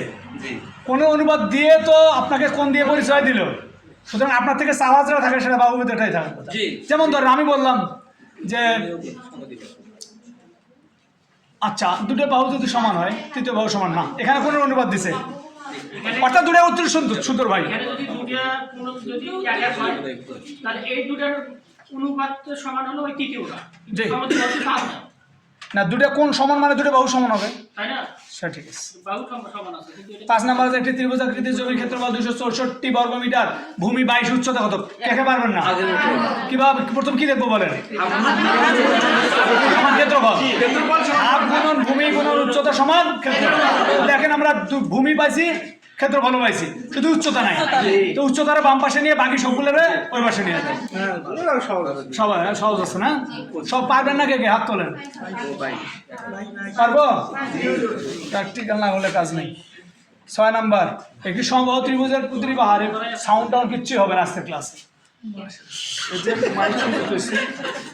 কোন অনুবাদ দিয়ে তো আপনাকে কোন দিয়ে পরিচয় দিল, সুতরাং আপনার থেকে চাওয়া যেটা থাকে সেটা বাহু ভেদেটাই থাকে। যেমন ধরেন আমি বললাম যে আচ্ছা দুটো বাহু যদি সমান হয় তৃতীয় বাহু সমান না, এখানে কোন অনুবাদ দিছে, অর্থাৎ দুটো উত্তর সুন্দর ভাই, না দুটো কোন সমান মানে দুটো বাহু সমান হবে, সেটা ঠিক আছে। 5 নম্বর একটি ত্রিভুজ আকৃতির জমির ক্ষেত্রফল 264 বর্গ মিটার, ভূমি 22, উচ্চতা কত, কে পারবেন না, কিভাবে প্রথম কি দেখবো বলেন, ক্ষেত্রফল হাফ গুণন ভূমি সমান ক্ষেত্রফল। দেখেন আমরা ভূমি পাইছি, ক্ষেত্রফল পাইছি, শুধু উচ্চতা নাই। তো উচ্চতার বাম পাশে নিয়ে বাকি সবগুলোর ওই পাশে নিয়ে যায়। সবাই সহজ আছে না? সব পারবেন না? কে কে হাত তোলেন। পারবো? প্র্যাকটিক্যাল না হলে কাজ নেই। 6 নাম্বার, একটি সমবাহু ত্রিভুজের প্রতিটি বাহুর সাউন্ডটা কিচ্ছুই হবে না আজকের ক্লাসে।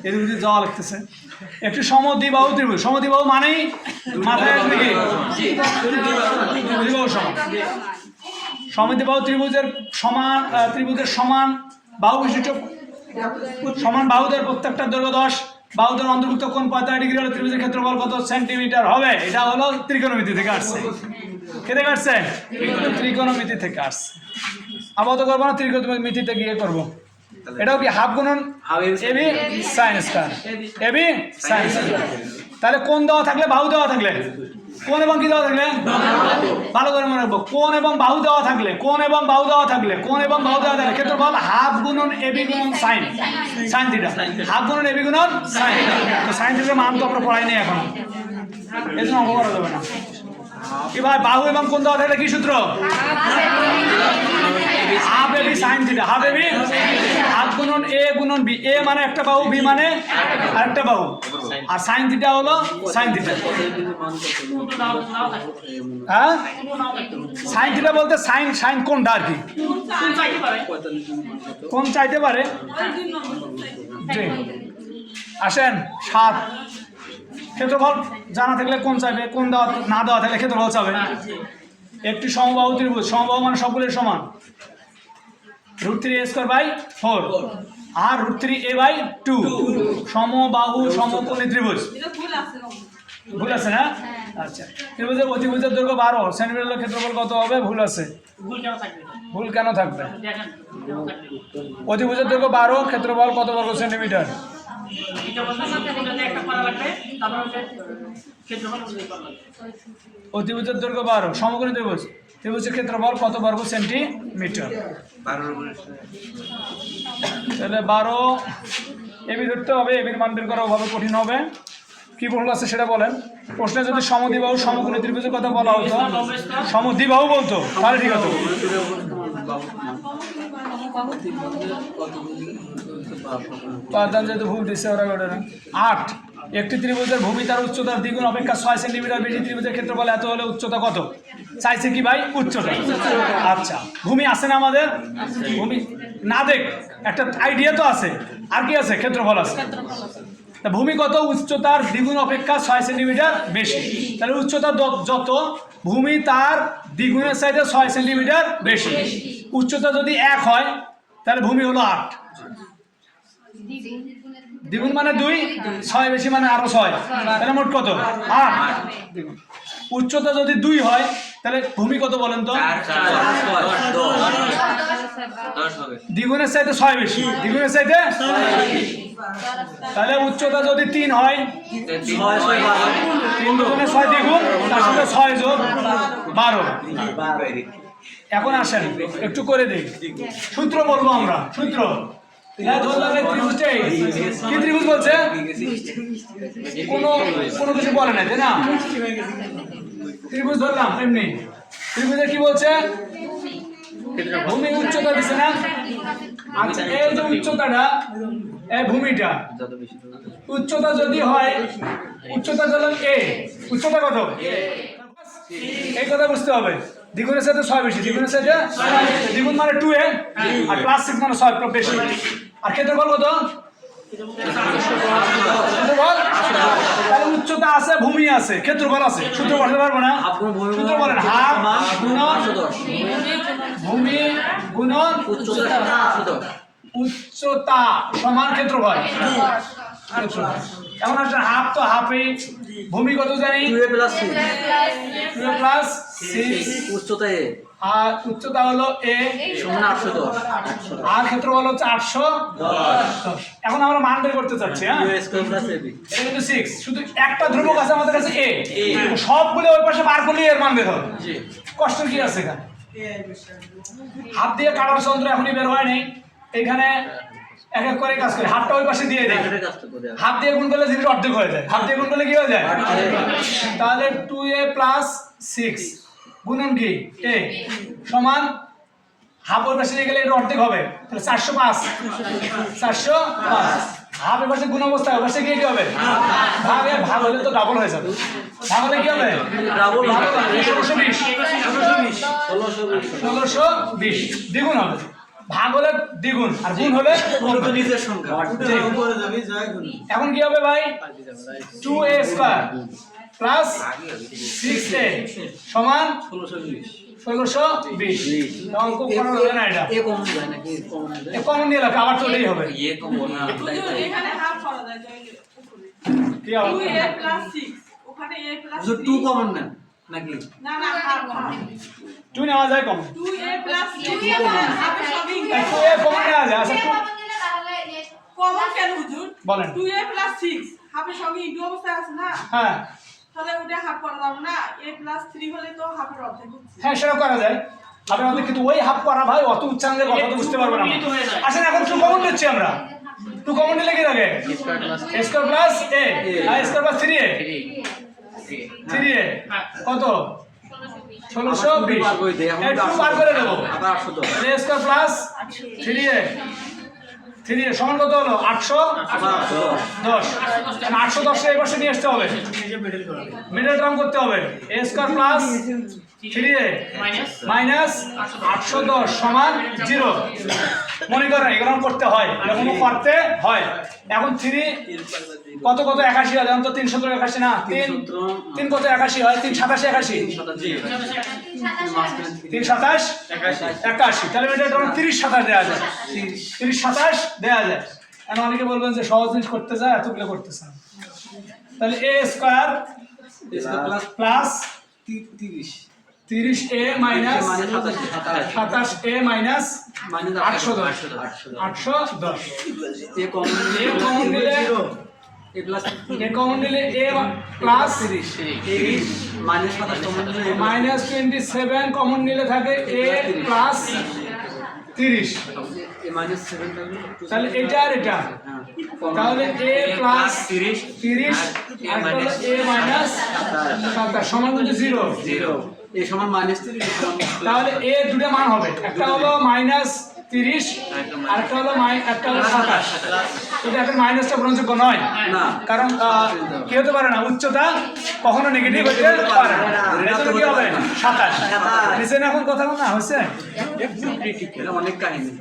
এদিকে যাওয়া লাগতেছে। একটি সমদ্বিবাহু ত্রিভুজ, সমদ্বিবাহু মানেই মাথায় আসবে কি? দ্বিবাহু সমান। সমদ্বিবাহু ত্রিভুজের সমান বাহু বিশিষ্ট সমান বাহুদের প্রত্যেকটা দৈর্ঘ্য 10, বাহুদের অন্তর্ভুক্ত কোণ 45 ডিগ্রি হলে ত্রিভুজের ক্ষেত্রফল কত সেন্টিমিটার হবে? এটা হলো ত্রিকোণমিতি থেকে আসছে। কে থেকে আসছে? ত্রিকোণমিতি থেকে আসছে। আপাতত করবো না, ত্রিকোণমিতিতে গিয়ে করবো। এটাও কি হাফ গুণন a b sine square, a b sine square. তাহলে কোণ দেওয়া থাকলে, বাহু দেওয়া থাকলে, কোণ এবং কি দেওয়া থাকলে, ভালো করে মনে রাখবো, কোণ এবং বাহু দেওয়া থাকলে, কোণ এবং বাহু দেওয়া থাকলে, কোণ এবং বাহু দেওয়া থাকলে ক্ষেত্রফল হাফ গুণন এবি গুণন সাইন, সাইন থিটা, হাফ গুণন এবি গুণন সাইন। তো সাইন থিটার মান তো আমরা পড়াই নাই এখনো, এই জন্য অঙ্ক করা যাবে না। এবার বাহু এবং কোণ দেওয়া থাকলে কি সূত্র? Half a b sine theta, half a b, half গুণন এ গুণন বি। এ মানে একটা বাহু, বি মানে আরেকটা বাহু, আর সাইন থিটা হলো সাইন থিটা। হ্যাঁ, সাইন থিটা বলতে সাইন, সাইন কোনটা আর কি, কোন চাইতে পারে। জি, আসেন 7, ক্ষেত্রফল জানা থাকলে কোন চাইবে, কোন দেওয়া না দেওয়া থাকলে ক্ষেত্রফল চাবে। একটি সমবাহু ত্রিভুজ, সমবাহু মানে সবগুলোর সমান, √3a²/4 আর √3a/2 সমবাহু সমকোণী ত্রিভুজ। ভুল আছে না? আচ্ছা, ত্রিভুজের অতিভুজের দৈর্ঘ্য 12 সেন্টিমিটার, ক্ষেত্রফল কত হবে? ভুল আছে। ভুল কেন থাকবে? অতিভুজের দৈর্ঘ্য 12, ক্ষেত্রফল কত বর্গ সেন্টিমিটার? অতিভুজের দৈর্ঘ্য 12, সমকোণী ত্রিভুজ, ত্রিভুজের ক্ষেত্রফল কত বর্গ সেন্টিমিটার? 12 তাহলে 12 এবি ধরতে হবে, এবির মান বের করা ওভাবে কঠিন হবে। কি ভুল আছে সেটা বলেন। প্রশ্নে যদি সমদ্বিবাহু সমকোণী ত্রিভুজের কথা বলা হতো, সমদ্বিবাহু বলতো, তাহলে ঠিক হতো। যেহেতু ভুল দিচ্ছে ওরা ওটা 8, একটি ত্রিভুজের ভূমি তার উচ্চতার দ্বিগুণ অপেক্ষা 6 সেন্টিমিটার বেশি, ত্রিভুজের ক্ষেত্রফল এত হলে উচ্চতা কত? চাইছে কি ভাই? উচ্চতা। আচ্ছা, ভূমি আছে না আমাদের? ভূমি না দেখ, একটা আইডিয়া তো আছে, আর কি আছে? ক্ষেত্রফল আছে। তা ভূমি কত? উচ্চতার দ্বিগুণ অপেক্ষা 6 সেন্টিমিটার বেশি। তাহলে উচ্চতা যত, ভূমি তার দ্বিগুণের চাইতে 6 সেন্টিমিটার বেশি। উচ্চতা যদি 1 হয় তাহলে ভূমি হলো 8। দ্বিগুণ মানে 2, 6 বেশি মানে আরো 6, তাহলে মোট কত? 8। উচ্চতা যদি 2 হয় তাহলে ভূমি কত বলেন তো? 10 হবে। দ্বিগুণের চাইতে 6 বেশি, দ্বিগুণের চাইতে, তাহলে উচ্চতা যদি 3 হয়, 3 দুগুণে 6 দ্বিগুণ, তার সাথে 6 যোগ 12। এখন আসেন একটু করে দিই, সূত্র বলবো আমরা। সূত্র ধরলাম এই ত্রিভুজটাই, কি ত্রিভুজ বলছে? কোনো কিছু বলে না, তাই না? ত্রিভুজ ধরলাম এমনি। ত্রিভুজে কি বলছে? ভূমি উচ্চতা দিছে না? আচ্ছা, এই যে উচ্চতাটা, এই ভূমিটা, উচ্চতা যদি হয়, উচ্চতা ধরলাম এ, উচ্চতা কত? এই কথা বুঝতে হবে। দ্বিগুণের সাথে 6 বেশি, দ্বিগুণের সাথে দ্বিগুণ মানে 2a, আর +6 মানে 6 বেশি। আর ক্ষেত্রফল কত? ক্ষেত্রফল, তাহলে উচ্চতা আছে, ভূমি আছে, ক্ষেত্রফল আছে, সূত্র বলতে পারবো না? সূত্র বলেন, হাফ গুণন ভূমি গুণন উচ্চতা সমান ক্ষেত্রফল। এখন আসলে হাফ তো হাফই, ভূমি কত জানি? 2a+6 উচ্চতা এ আর উচ্চতা হলো a সমান 810, আর ক্ষেত্রফল হচ্ছে 810। এখন আমরা মান বের করতে চাচ্ছি। হ্যাঁ, এটা কিন্তু 6, শুধু একটা ধ্রুবক আছে আমাদের কাছে a, সবগুলো ওই পাশে বার করলে এর মান বের হবে। কষ্ট কি আছে এখানে? হাত দিয়ে কাটার যন্ত্র এখনই বের হয় নাই। এখানে এক এক করে কাজ করি, হাফটা ওই পাশে দিয়ে দেয়, কাজটা করে হাফ দিয়ে গুণ করলে জিনিস অর্ধেক হয়ে যায়, হাফ দিয়ে গুণ করলে কি হয়ে যায়, তাহলে 2a + 6 গুণন কি a সমান হাফ ওই পাশে নিয়ে গেলে এটা অর্ধেক হবে, তাহলে 405 হাফ এর পাশে গুণ অবস্থায় ওই পাশে গিয়ে কি হবে ভাগ হলে তো ডাবল হয়ে যাবে, ভাগ হলে কি হবে ডাবল 1620 দ্বিগুণ হবে, ভাগ হলে দ্বিগুণ আর গুণ হলে নিজের সংখ্যা এখন কি হবে ভাই 2a² + 6a সমান 1620 অঙ্ক করা হবে না, এটা এ কমন যায় নাকি কমন যায় কমন নিয়ে লাগবে, আবার তো এটাই হবে এ কমন না এখানে হাফ করা যায় কি হবে 2a + 6 ওখানে a + 2 কমন না নাকি না না হাফ 2 নেওয়া যায় কমন, 2a + 6 হাফে সবই 2a কমন নেওয়া যায়, আচ্ছা কমন কেন হুজুর বলেন 2a + 6 হাফে সবই ইনটু অবস্থায় আছে না, হ্যাঁ তাহলে ওটা হাফ করা যাবে না, a + 3 হলে তো হাফের অর্ধেক হচ্ছে। হ্যাঁ সেটা করা যায় হাফের মধ্যে, কিন্তু ওই হাফ করা ভাই অত উচ্চাঙ্গের কথা তো বুঝতে পারবে না, আসেন এখন 2 কমন নিচ্ছি আমরা, 2 কমন নিলে কি লাগে a² + a R a² + 3a 3a কত 1620 একটু পার করে দেবো, আবার 810 a² + 3a 3a সমান কত হলো 810, 810 এই পাশে নিয়ে আসতে হবে, মিডল টার্ম করতে হবে, a² + 3a - 810 সমান 0, মনে করেন এগুলো করতে হয়, এরকম করতে হয়। এখন 3 কত 81 হয়, যেমন তো 381 না 3 কত 81 হয়, 3 87 81 3 27 81, তাহলে এটা 30 27 দেওয়া যায়, 30 27 দেওয়া যায়। এখন অনেকে বলবেন যে সহজ জিনিস করতে যায় এতগুলো করতে চান, তাহলে a² + 30a - 27a - 810 a common a common নিলে এ প্লাস a কমন নিলে a + 30 মাইনাস 27 কমন দিলে -27 কমন নিলে থাকে a + 30, এ মাইনাস 7 তাহলে এটা আর এটা, তাহলে a + 30 আর হলো a - 27 সমান কিন্তু 0, এ সমান মাইনাস 30 তাহলে a দুটো মান হবে, একটা হলো -30 আর একটা হলো 27, এটা এখন মাইনাসটা গ্রহণযোগ্য নয় না কারণ কি হতে পারে না, উচ্চতা কখনো নেগেটিভ হতে পারে না, এজন্য কি হবে 27 নিচে না এখন কথা না হচ্ছে, এটা অনেক কাহিনী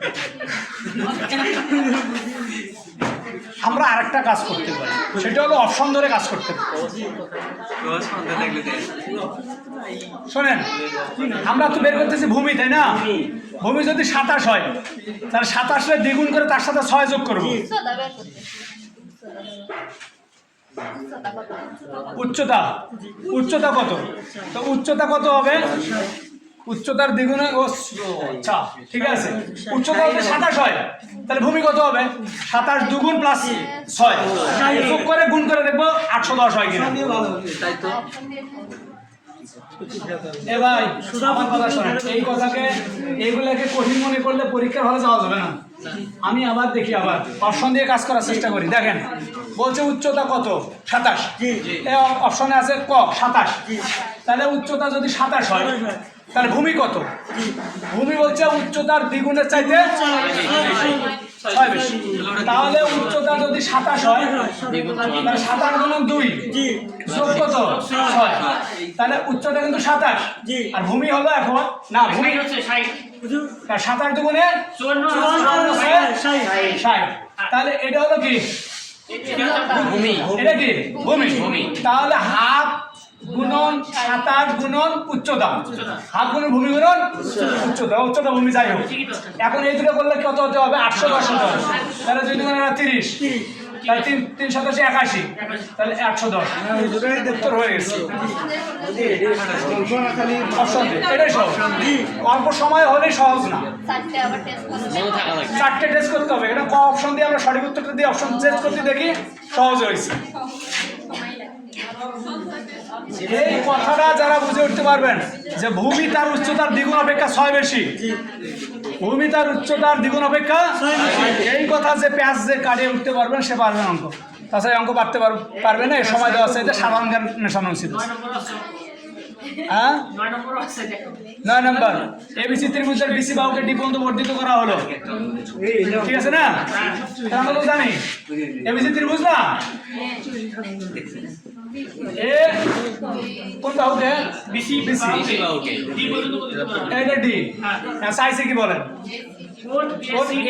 আমরা আরেকটা কাজ করতে পারি, সেটা হলো অপশন ধরে কাজ করতে পারি। শোনেন আমরা তো বের করতেছি ভূমি, তাই না, ভূমি যদি 27 হয় তাহলে 27 দ্বিগুণ করে তার সাথে 6 যোগ করব, উচ্চতা কত, তো উচ্চতা কত হবে, উচ্চতার দ্বিগুণে আচ্ছা ঠিক আছে, উচ্চতা যদি 27 হয় তাহলে ভূমি কত হবে 27 2 + 6 যোগ করে গুণ করে দেখবো 810 হয় কিনা, তাই তো এ ভাই আমার কথা শোনেন, এই কথাকে এইগুলাকে কঠিন মনে করলে পরীক্ষার হলে যাওয়া যাবে না, আমি আবার দেখি, আবার অপশন দিয়ে কাজ করার চেষ্টা করি, দেখেন বলছে উচ্চতা কত 27, এই অপশনে আছে ক 27, তাহলে উচ্চতা যদি 27 হয় তাহলে ভূমি কত, ভূমি বলছে উচ্চতার দ্বিগুণের চাইতে 6 বেশি, তাহলে উচ্চতা যদি 27 হয় তাহলে 27 গুণন 2 যোগ কত 6, তাহলে উচ্চতা কিন্তু 27 আর ভূমি হলো এখন না ভূমি 27 দুগুণে 54 তাহলে এটা হলো কি ভূমি, এটা কি ভূমি, তাহলে হাফ গুণন 27 গুণন উচ্চতা, হাফ গুণন ভূমি গুণন উচ্চতা ভূমি যাই হোক, এখন এই দুটো করলে কত হতে হবে 810 হতে হবে, তাহলে যদি 30 তাহলে 3 × 87 81, তাহলে 810 উত্তর হয়ে গেছে, এটাই সহজ, অল্প সময় হলেই সহজ না, 4টে টেস্ট করতে হবে, এটা ক অপশন দিয়ে আমরা সঠিক উত্তরটা দিয়ে অপশন চেঞ্জ করতে দেখি সহজ হয়েছে। এই কথাটা যারা বুঝে উঠতে পারবেন যে ভূমি তার উচ্চতার দ্বিগুণ অপেক্ষা 6 বেশি, ভূমি তার উচ্চতার দ্বিগুণ অপেক্ষা এই কথা যে প্যাঁচ যে কাটিয়ে উঠতে পারবেন সে পারবেন অঙ্ক, তাছাড়া অঙ্ক পারতে পারবে না। এই সময় দেওয়া আছে এটা সাধারণ জ্ঞান মেশানো ছিল। হ্যাঁ 9 নম্বর এবিসি ত্রিভুজের বিসি বাহুকে ডি পর্যন্ত বর্ধিত করা হলো, ঠিক আছে না? আমরা তো জানি এবিসি ত্রিভুজ না, এ কোন বাহুকে বিসি এটা ডি, সাইজে কি বলেন?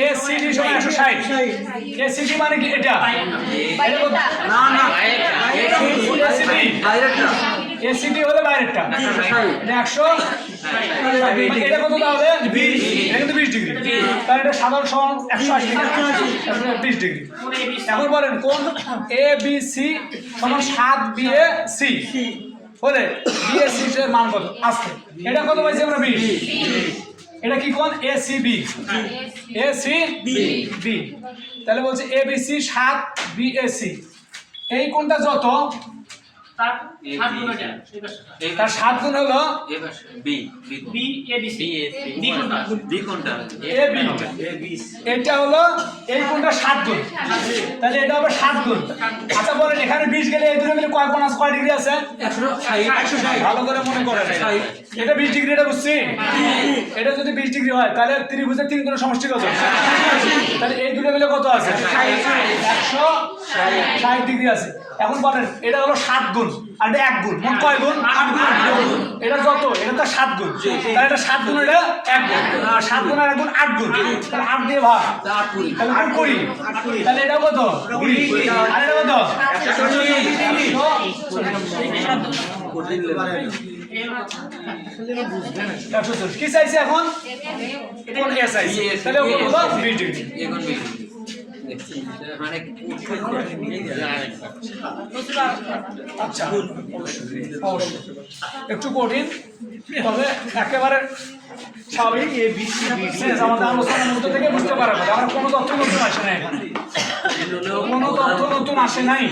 এ সিডি সমান 160। এ সিডি মানে কি এটা? না না এসিডি হলো বাইরেরটা, এটা 100, এটা কত তাহলে 20, এটা কিন্তু 20 ডিগ্রি, তাহলে এটা সাধারণ সমান 180 ডিগ্রি 20 ডিগ্রি। এখন বলেন কোন এ বি সি সমান 7 বি এ সি হলে বি এ সি এর মান কত আসছে? এটা কত পাইছি আমরা 20। এটা কি কোন A C B, A C B, তাহলে বলছে A B C 7 B A C, এই কোনটা যত তার 7 গুণ হলো এটা হলো এই কোণটা 7 গুণ, তাহলে এটা হবে 7 গুণ। আচ্ছা বলেন এখানে 20 গেলে এই দুটো মিলে কয় কোণ আছে, কয় ডিগ্রি আছে? 160। ভালো করে মনে করেন এটা 20 ডিগ্রি, এটা বুঝছি। এটা যদি 20 ডিগ্রি হয় তাহলে ত্রিভুজের 3 কোণের সমষ্টি কত? তাহলে এই দুটো মিলে কত আছে? 160 ডিগ্রি আছে। এখন বলেন এটা হলো 7 গুণ আর এটা 1 গুণ, মোট কয় গুণ? 8 গুণ। এটা যত এটা তো 7 গুণ, তাহলে এটা 7 গুণ, এটা 1 গুণ, আর 7 গুণ আর 1 গুণ 8 গুণ, তাহলে 8 দিয়ে ভাগ, তাহলে 8 20, তাহলে এটা কত? 20 আর এটা কত? 140। কি চাইছে এখন? কোন এ চাইছে, তাহলে ওগুলো হলো 20 ডিগ্রি। আচ্ছা অবশ্যই একটু কঠিন, তবে একেবারে স্বাভাবিক। আমাদের আলোচনার মধ্যে থেকে বুঝতে পারবে আমার কোনো তথ্য নতুন আসে না, এখানে কোনো তথ্য নতুন আসে নাই।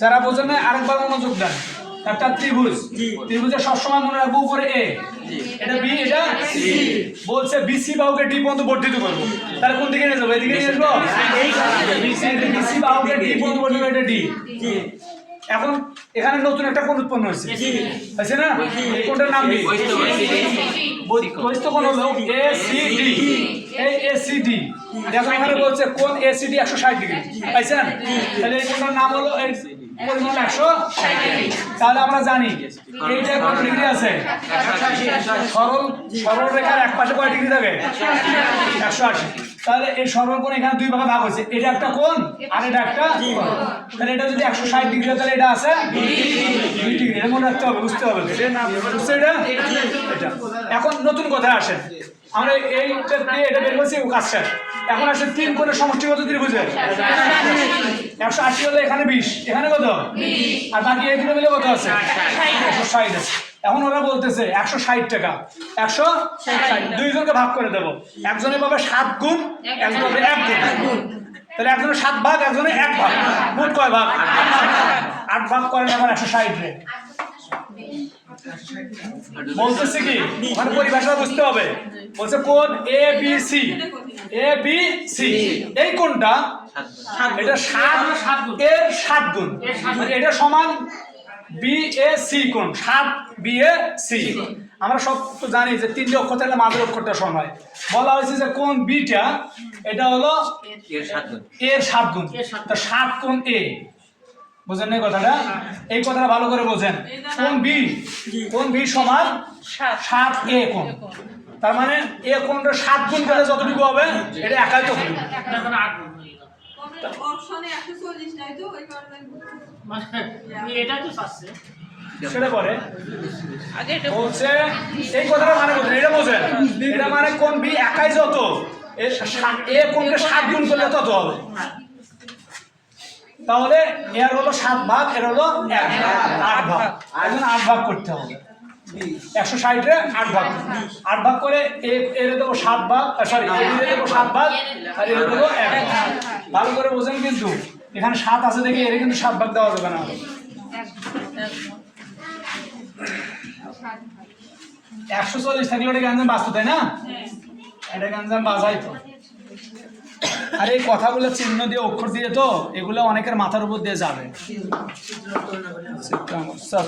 যারা বোঝেন না আরেকবার মনোযোগ দেন। একটা ত্রিভুজ, ত্রিভুজে সবসময় মনে রাখবো উপরে এ, এটা বি, এটা সি। বলছে বিসি বাহুকে ডি পর্যন্ত বর্ধিত করবো, তাহলে কোন দিকে নিয়ে যাবো? এদিকে নিয়ে আসবো। বিসি বাহুকে ডি পর্যন্ত বর্ধিত, এটা ডি। এখন এখানে নতুন একটা কোণ উৎপন্ন হয়েছে, আছে না? এই কোণটার নাম কি? বহিস্থ কোণ হলো এ সি ডি। এই এ সি ডি দেখো এখানে বলছে কোণ এ সি ডি 160 ডিগ্রি, পাইছেন? তাহলে এই কোণটার নাম হলো এই পরিমাণ 160। তাহলে আমরা জানি এইটা কত ডিগ্রি আছে? সরল রেখার এক পাশে কয় ডিগ্রি থাকে? 180। তাহলে এই সরল কোণ এখানে দুই ভাগে ভাগ হয়েছে, এটা একটা কোণ আর এটা একটা কোণ। তাহলে এটা যদি 160 ডিগ্রি হয় তাহলে এটা আছে 2 ডিগ্রি। এটা মনে রাখতে হবে, বুঝতে হবে। বুঝছে এটা? এটা এখন নতুন কথায় আসে, আমরা এইটা দিয়ে এটা বের করছি কাজটা। এখন আসে 3 কোণের সমষ্টি কত ত্রিভুজের? 180 হলে এখানে 20, এখানে কত? আর বাকি এই দুটো মিলে কত আছে? 160 আছে। এখন ওরা বলতেছে 160 টাকা, 160 দুইজনকে ভাগ করে দেবো। একজনে পাবে 7 গুণ, একজন পাবে 1 গুণ। তাহলে একজনের 7 ভাগ, একজনের 1 ভাগ, মোট কয় ভাগ? 8 ভাগ করেন এখন 160 রে। বলতেছে কি মানে পরিভাষা বুঝতে হবে। বলছে কোণ এ বি সি, এ বি সি এই কোণটা এটা 7 এর 7 গুণ, মানে এটা সমান বি এ সি কোণ, 7 বি এ সি। আমরা সব তো জানি যে 3টি অক্ষর থাকলে মাঝের অক্ষরটা সমান হয়। বলা হয়েছে যে কোণ বিটা এটা হলো এর 7 গুণ, তা 7 কোণ এ। বুঝেন না কথাটা? এই কথাটা ভালো করে বোঝেন। কোণ বি সমান 7 এ কোণ, তার মানে এ কোণটা 7 গুণ করে যতটুকু হবে এটা একাই তো হবে। অপশনে 140 নাই তো ওই কারণে মানে এটা তো আছে সেটা পরে বলছে এই কথাটা মানে বোঝেন, এটা বোঝেন। এটা মানে কোণ বি একাই যত এ কোণকে 7 গুণ করলে তত হবে। তাহলে এর হলো 7 ভাগ, এর হলো 8 ভাগ। এখন 8 ভাগ করতে হবে। 160 রে 8 ভাগ, 8 ভাগ করে এর দেবো 7 ভাগ, সরি এর দেবো 7 ভাগ আর এর দেবো 1 ভাগ। ভালো করে বোঝেন, কিন্তু এখানে 7 আছে দেখে এর কিন্তু 7 ভাগ দেওয়া যাবে না। 140 থাকলে ওটা কেন বাস্তব, তাই না? এটা গাঞ্জাম বাজাই তো। আর এই কথাগুলো চিহ্ন দিয়ে অক্ষর দিয়ে তো এগুলো অনেকের মাথার উপর দিয়ে যাবে।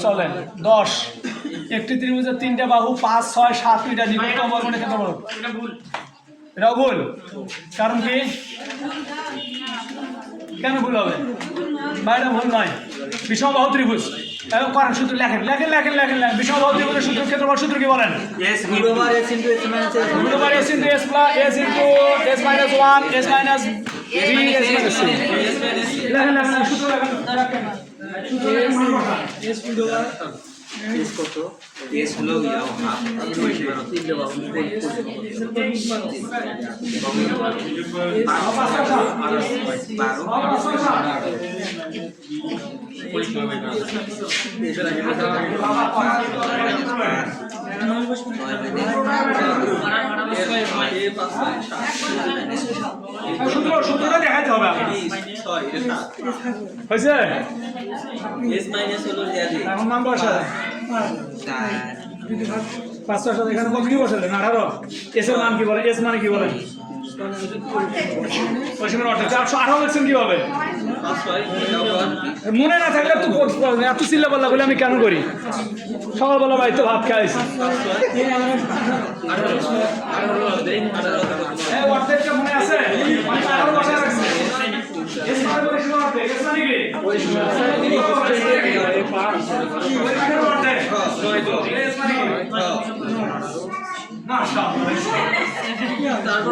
চলেন 10 একটি ত্রিভুজের 3টে বাহু 5, 6, 7 এটা নিকটতম বর্গনে কত বড়? এটাও ভুল। কারণ কি? কেন ভুল হবে? বা এটা ভুল নয়। বিষমবাহু ত্রিভুজ করেন সূত্র লেখেন লেখেন লেখেন লেখেন লেখেন বিষমবাহু ত্রিভুজের সূত্র ক্ষেত্রফল সূত্র কি বলেন? root over s into s minus s root over s into s plus s into s minus 1 s minus b s minus c লেখেন লেখেন সূত্র লেখেন সূত্র লেখেন মান বসা s root over s কত s হলো ইয়াও হাফ 3 বাহু সূত্রটা দেখাতে হবে হয়েছে s minus হলো এখন মান বসা 500 সাথে এখানে কত কি বসালেন 18 এস এর মান কি বলে? এস মানে কি বলে? পশ্চিমের অর্থে 418 লিখছেন কিভাবে? মনে না থাকলে তো এত চিল্লা পাল্লা বলে আমি কেন করি? সকালবেলা ভাই তো ভাত খাইছি অর্ধেকটা মনে আছে 18 বসা রাখছে এস মানে পশ্চিমের অর্ধেক এস মানে কি? এস মানে কি? না তারপর 9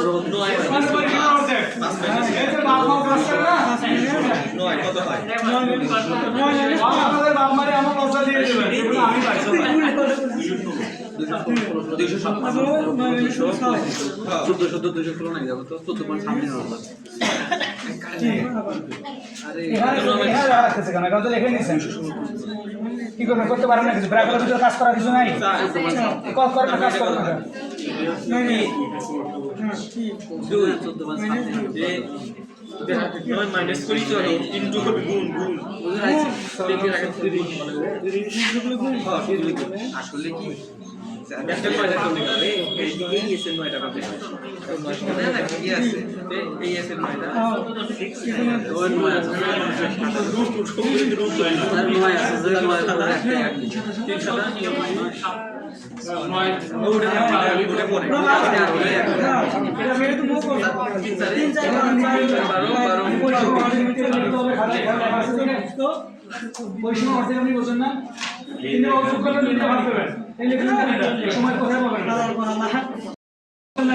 কত হয় 9 আমাদের বাপ মারে আমার পয়সা দিয়ে দেবেন আমি পাইছি 214 নাই যাবো তো 14 সামনে হবে আরে এখানে রাখতেছে কেন কাজ লিখে নিছেন কি করবেন? করতে পারেন না কিছু ব্র্যাকেটের ভিতরে কাজ করার কিছু নাই কল করেন না কাজ করেন না নাই 2 মাইনাস করি তো ইনটু হবে গুণ গুণ আসলে কি একটা পয়সা কমে গেল এই এস এর 9 টাকা বেশি না কি আছে এই এস এর 9 টা ওই 9 আছে রুট সবগুলো রুট আর 9 আছে যেটা 9 টাকা একটা 300 ওটা পরে এটা মেরে তো মুখ করে 3 4 12 পয়সা অর্ধেক আপনি বলছেন না তিনে অযোগ করলে নিতে পারবেন এই লেখেন এই সময় কোথায় পাবেন না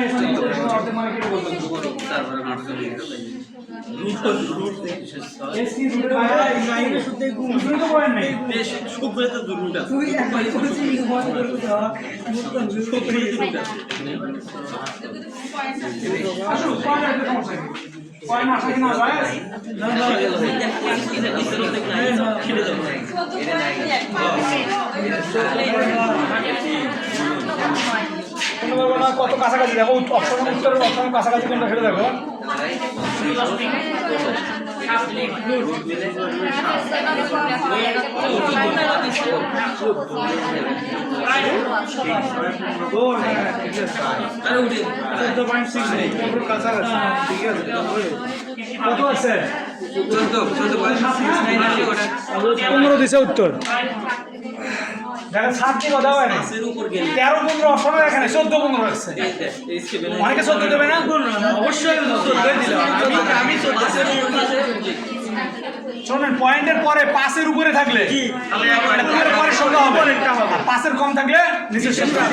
এখানে অর্ধেক মানে কি বলবেন তারপরে নাটক দিয়ে রুট এস কি রুট ভাই লাইনে শুদ্ধই গুণ শুরু তো করেন নাই বেশ সুব্রে তো রুট আছে তুই একবার করেছি বন্ধ করতে দাও সুব্রে তো রুট আছে আসো পয়েন্ট আছে সমস্যা কি পয়েন্ট আসে না ভাই না না কত কাছাকাছি দেখো অপশনের উত্তরের অপশনের কাছাকাছি কোনটা সেটা দেখো কত আছে 15 দিছে উত্তর দেখেন 7 কি কথা হয় না 13 15 অপশন এখানে 14 15 আছে অনেকে 14 দেবে না অবশ্যই 14 দিলাম আমি 14 শুনুন পয়েন্টের পরে পাসের উপরে থাকলে তাহলে পরে সংখ্যা হবে আর পাসের কম থাকলে নিচের সংখ্যা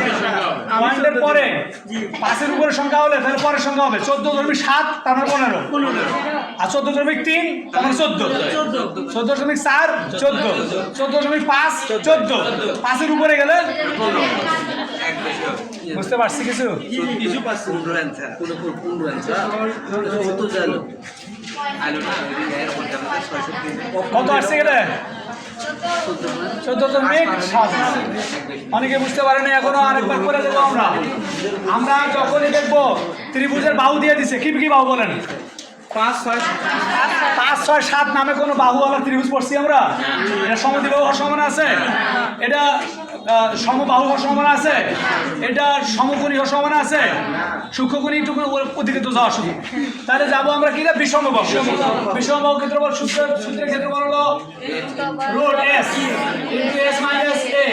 পয়েন্টের পরে পাসের উপরে সংখ্যা হলে তাহলে পরের সংখ্যা হবে 14.7 তারপর 15 আর 14.3 তারপর 14 14.4 14 14.5 14 পাসের উপরে গেলে বুঝতে পারছি কিছু কিছু পাচ্ছি 15 অ্যানসার পুরো 15 অ্যানসার কত জানো কত আসছে গেলে 14 অনেকে বুঝতে পারেনি এখনো আরেকবার করে দেবো আমরা যখনই দেখবো ত্রিভুজের বাহু দিয়ে দিছে কি কি বাহু বলেন 5 6 7 নামে কোনো বাহুওয়ালা ত্রিভুজ পড়ছি আমরা এটা সমদ্বিবাহু হওয়ার সম্ভাবনা আছে এটা সমবাহু হওয়ার সম্ভাবনা আছে? এটা সমকোণী হওয়ার সম্ভাবনা আছে? সূক্ষ্মকোণী একটু ওদিকে তো যাওয়া শুধু। তাহলে যাবো আমরা কি না বিষমবাহু। বিষমবাহু ক্ষেত্রফল সূত্রের ক্ষেত্রফল হলো root S into S minus A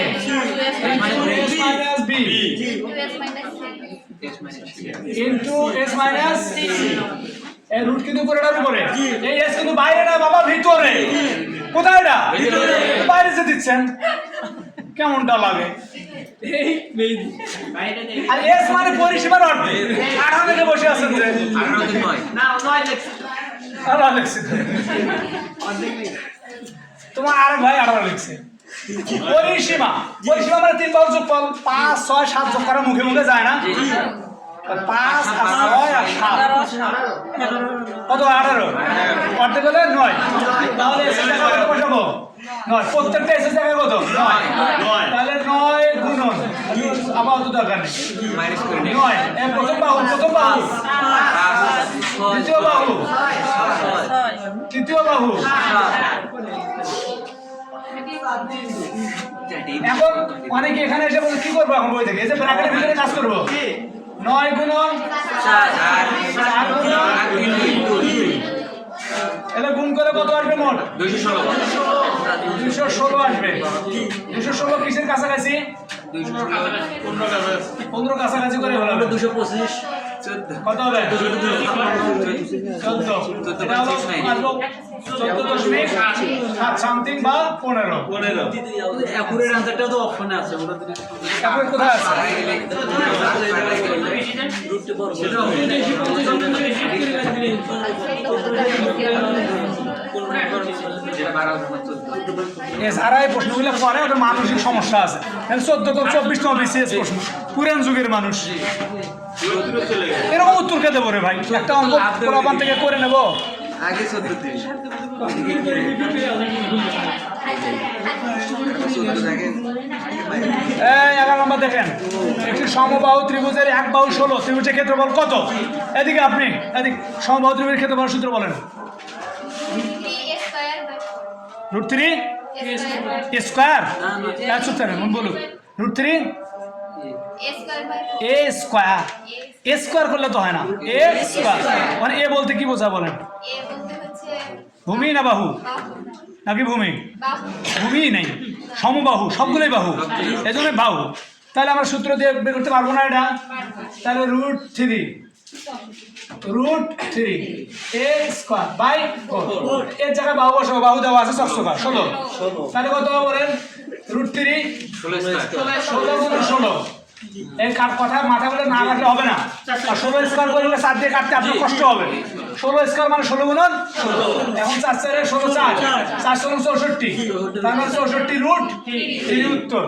into S minus B into S minus এই রুট কিন্তু উপরেটার উপরে, এই এস কিন্তু বাইরে না বাবা, ভিতরে। কোথায় এটা? বাইরে যে দিচ্ছেন, কেমনটা লাগে? আর এস মানে পরিসীমার অর্ধে 18 থেকে বসে আছেন যে আর লিখছে তোমার আর ভাই 18 লিখছে। পরিসীমা মানে 3 বাহুর যোগফল, 5 6 7 যোগ করা মুখে মুখে যায় না? 5 আর 6 আর 7 কত? 18 অর্ধেক হলে 9। তাহলে এসে জায়গায় কত বসাবো? 9। প্রত্যেকটা এসে জায়গায় কত? 9। তাহলে 9 গুণন আবার অত দরকার নেই। 9 এই প্রথম বাহু দ্বিতীয় বাহু তৃতীয় বাহু। এখন অনেকে এখানে এসে বলে কি করবো এখন বই থেকে? এই যে ব্র্যাকেটের ভিতরে কাজ করবো। 9 গুণন 4 এটা গুণ করে কত আসবে মোট? 216 আসবে। 216 কিসের কাছাকাছি? 15 কাছাকাছি করে হলো 225 কত হবে? 14 এটা হলো 14.7 সামথিং বা 15। অ্যাকুরেট আনসারটাও তো অপশনে আছে, ওটা দিলে এখন কোথায় আছে? রুটে বড় এছাড়া এই প্রশ্নগুলো পরে ওটা মানসিক সমস্যা আছে। 14-24 বিসিএস প্রশ্ন, পুরান যুগের মানুষ এরকম উত্তর কে দেবো রে ভাই? একটা অঙ্ক প্রমাণ থেকে করে নেব আগে 14 দিন এই 11 নম্বর দেখেন, একটি সমবাহু ত্রিভুজের এক বাহু 16, ত্রিভুজের ক্ষেত্রফল কত? এদিকে আপনি এদিকে সমবাহু ত্রিভুজের ক্ষেত্রফল সূত্র বলেন। √3 স্কয়ার বলুন। √3 এ স্কয়ার। এ স্কয়ার করলে তো হয় না, এ স্কয়ার মানে এ বলতে কি বোঝা বলেন? ভূমি না বাহু নাকি ভূমি? ভূমি নেই, সমবাহু, সবগুলোই বাহু, এই জন্য বাহু। তাহলে আমরা সূত্র দিয়ে বের করতে পারবো না এটা। তাহলে √3 এ স্কয়ার বাই 4 এর জায়গায় বাহু বসাবো, বাহু দেওয়া আছে 16। তাহলে কত বলেন? √3 16 এই কথা মাথা বলে না রাখলে হবে না। আর 16 স্কয়ার করলে 4 দিয়ে কাটতে আপনার কষ্ট হবে। 16 স্কয়ার মানে 16 গুণন 16। এখন 4 4 16 4 4 64, তার মানে 64 √3 উত্তর।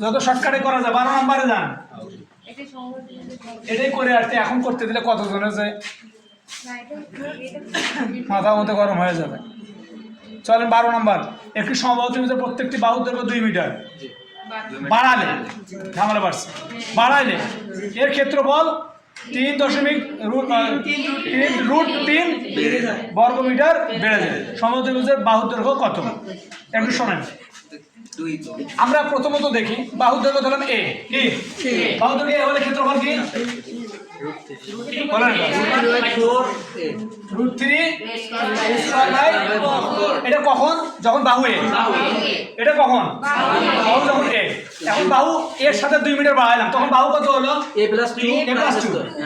যত শর্টকাটে করা যায় 12 নম্বরে যান, এটাই করে আসতে। এখন করতে দিলে কতজন আছে মাথা মতো গরম হয়ে যাবে। চলেন 12 নম্বর, একটি সমবাহু ত্রিভুজের প্রত্যেকটি বাহুর দৈর্ঘ্য 2 মিটার। বাড়ালে ঝামেলা বাড়ছে, বাড়াইলে এর ক্ষেত্রফল 3.3 বর্গমিটার বেড়ে যায়। সমবাহু ত্রিভুজের বাহুর দৈর্ঘ্য কত? একটু শোনেন। আমরা প্রথমত দেখি বাহুর দৈর্ঘ্য ধরলাম এ। কি বাহুর দৈর্ঘ্য এ হলে ক্ষেত্রফল কি বলেন? √3 এটা কখন? যখন বাহু এ। এটা কখন? বাহু যখন এ। এখন বাহু এর সাথে 2 মিটার বাড়াইলাম, তখন বাহু কত হলো? a + 2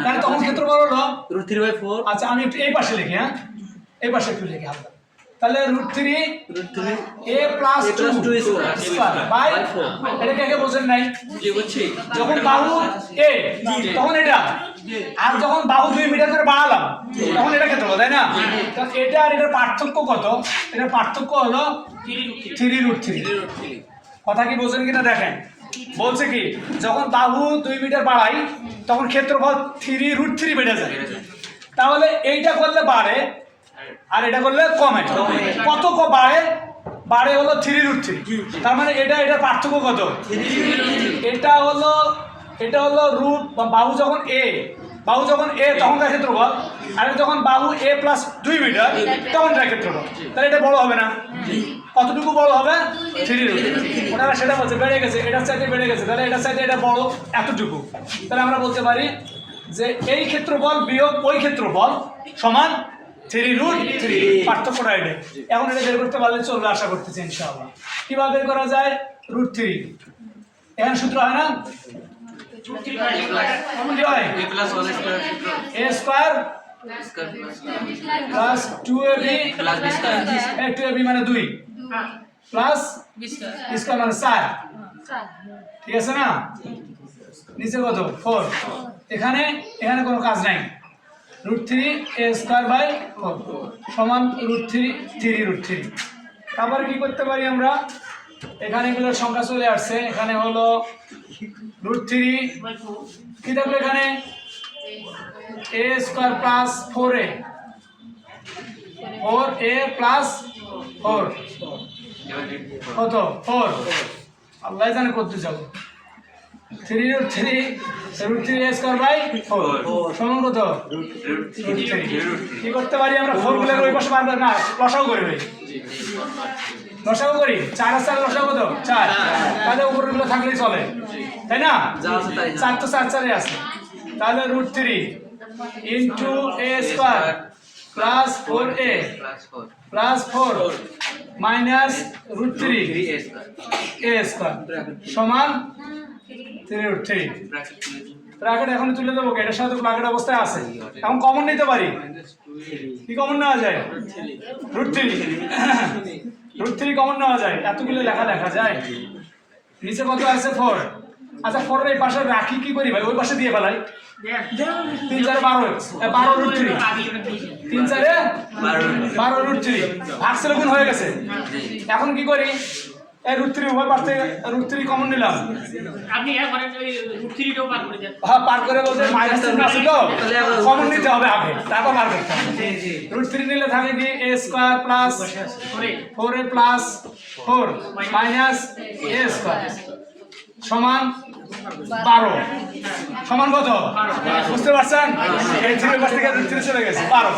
তাহলে তখন ক্ষেত্রফল হলো √3/4। আচ্ছা আমি একটু এই পাশে লিখি, হ্যাঁ এই পাশে একটু লিখি হালকা। তাহলে √3 a + 2 স্কয়ার বাই 4। এটা কে বোঝেন নাই? যখন বাহু এ তখন এটা, আর যখন বাহু 2 মিটার করে বাড়ালাম তখন এটা ক্ষেত্রফল, তাই না? এটা আর এটার পার্থক্য কত? এটার পার্থক্য হলো 3√3। কথা কি বোঝেন কিনা দেখেন। বলছে কি যখন বাহু 2 মিটার বাড়াই তখন ক্ষেত্রফল 3√3 বেড়ে যায়। তাহলে এইটা করলে বাড়ে আর এটা করলে কমে। কত বাড়ে? বাড়ে হলো 3√3। তার মানে এটার পার্থক্য কত? এটা হলো রুট বা বাহু যখন এ বাহু যখন এ তখন তার ক্ষেত্রফল, আর যখন বাহু এ প্লাস 2 মিটার তখন তার ক্ষেত্রফল। তাহলে এটা বড় হবে না? কতটুকু বড় হবে? 3 রুট। ওনারা সেটা বলছে বেড়ে গেছে, এটার চাইতে বেড়ে গেছে, তাহলে এটার চাইতে এটা বড় এতটুকু। তাহলে আমরা বলতে পারি যে এই ক্ষেত্রফল বিয়োগ ওই ক্ষেত্রফল সমান 3 রুট 3। পার্থক্যটা এটা। এখন এটা বের করতে পারলে চলবে আশা করতেছি ইনশাআল্লাহ। কিভাবে বের করা যায়? রুট 3 এখানে সূত্র হয় না? কি হয়? a plus 1 square a square plus 2ab plus b square 2ab মানে 2 প্লাস স্কয়ার মানে 4। ঠিক আছে না? নিচে কত? 4। এখানে কোনো কাজ নাই। রুট 3 a স্কয়ার বাই 4 সমান রুট 3 রুট 3। তারপরে কি করতে পারি আমরা? এখানে এগুলোর সংখ্যা চলে আসছে। এখানে হলো রুট 3 কি থাকলো এখানে? a square plus 4a plus 4 কত? 4। আল্লাহ জানে কত যাব। 3 রুট 3 a স্কয়ার বাই 4 সমান কত? রুট 3। কি করতে পারি আমরা? 4 গুলোর ওই পাশে পারবে না, লসাগু করবে। লসাগু করি। 4 আর 4 লসাগু কত? 4। তাহলে উপরগুলো থাকলেই চলে, তাই না? 4 তো 4 আছে। তাহলে root 3 into a square plus 4a plus 4 minus root 3 a square সমান 3 রুট 3। ব্র্যাকেট এখন তুলে দেবো, এটার সাথে ব্র্যাকেট অবস্থায় আছে। এখন কমন নিতে পারি। কি কমন নেওয়া যায়? রুট 3 রুট 3 কমন নেওয়া যায়। এতগুলো লেখা যায়। নিচে কত আছে? 4। আচ্ছা 4 এর এই পাশে রাখি কি করি ভাই? ওই পাশে দিয়ে ফেলাই। 3 4 12 12 রুট 3 3 4 12 রুট 3 ভাগশের গুণ হয়ে গেছে। এখন কি করি? এই রুট 3 উভয় পাশ থেকে রুট 3 কমন নিলাম। আপনি একবারে ওই রুট 3টাও পার করে দেন। হ্যাঁ পার করে বলতে মাইনাস চিহ্ন আছে তো কমন নিতে হবে আগে, তারপর বার করতে হবে। রুট 3 নিলে থাকে কি? a square plus 4a plus 4 minus a square সমান 12 সমান কত? বুঝতে পারছেন? এই 3 এর পাশ থেকে রুট 3 চলে গেছে 12।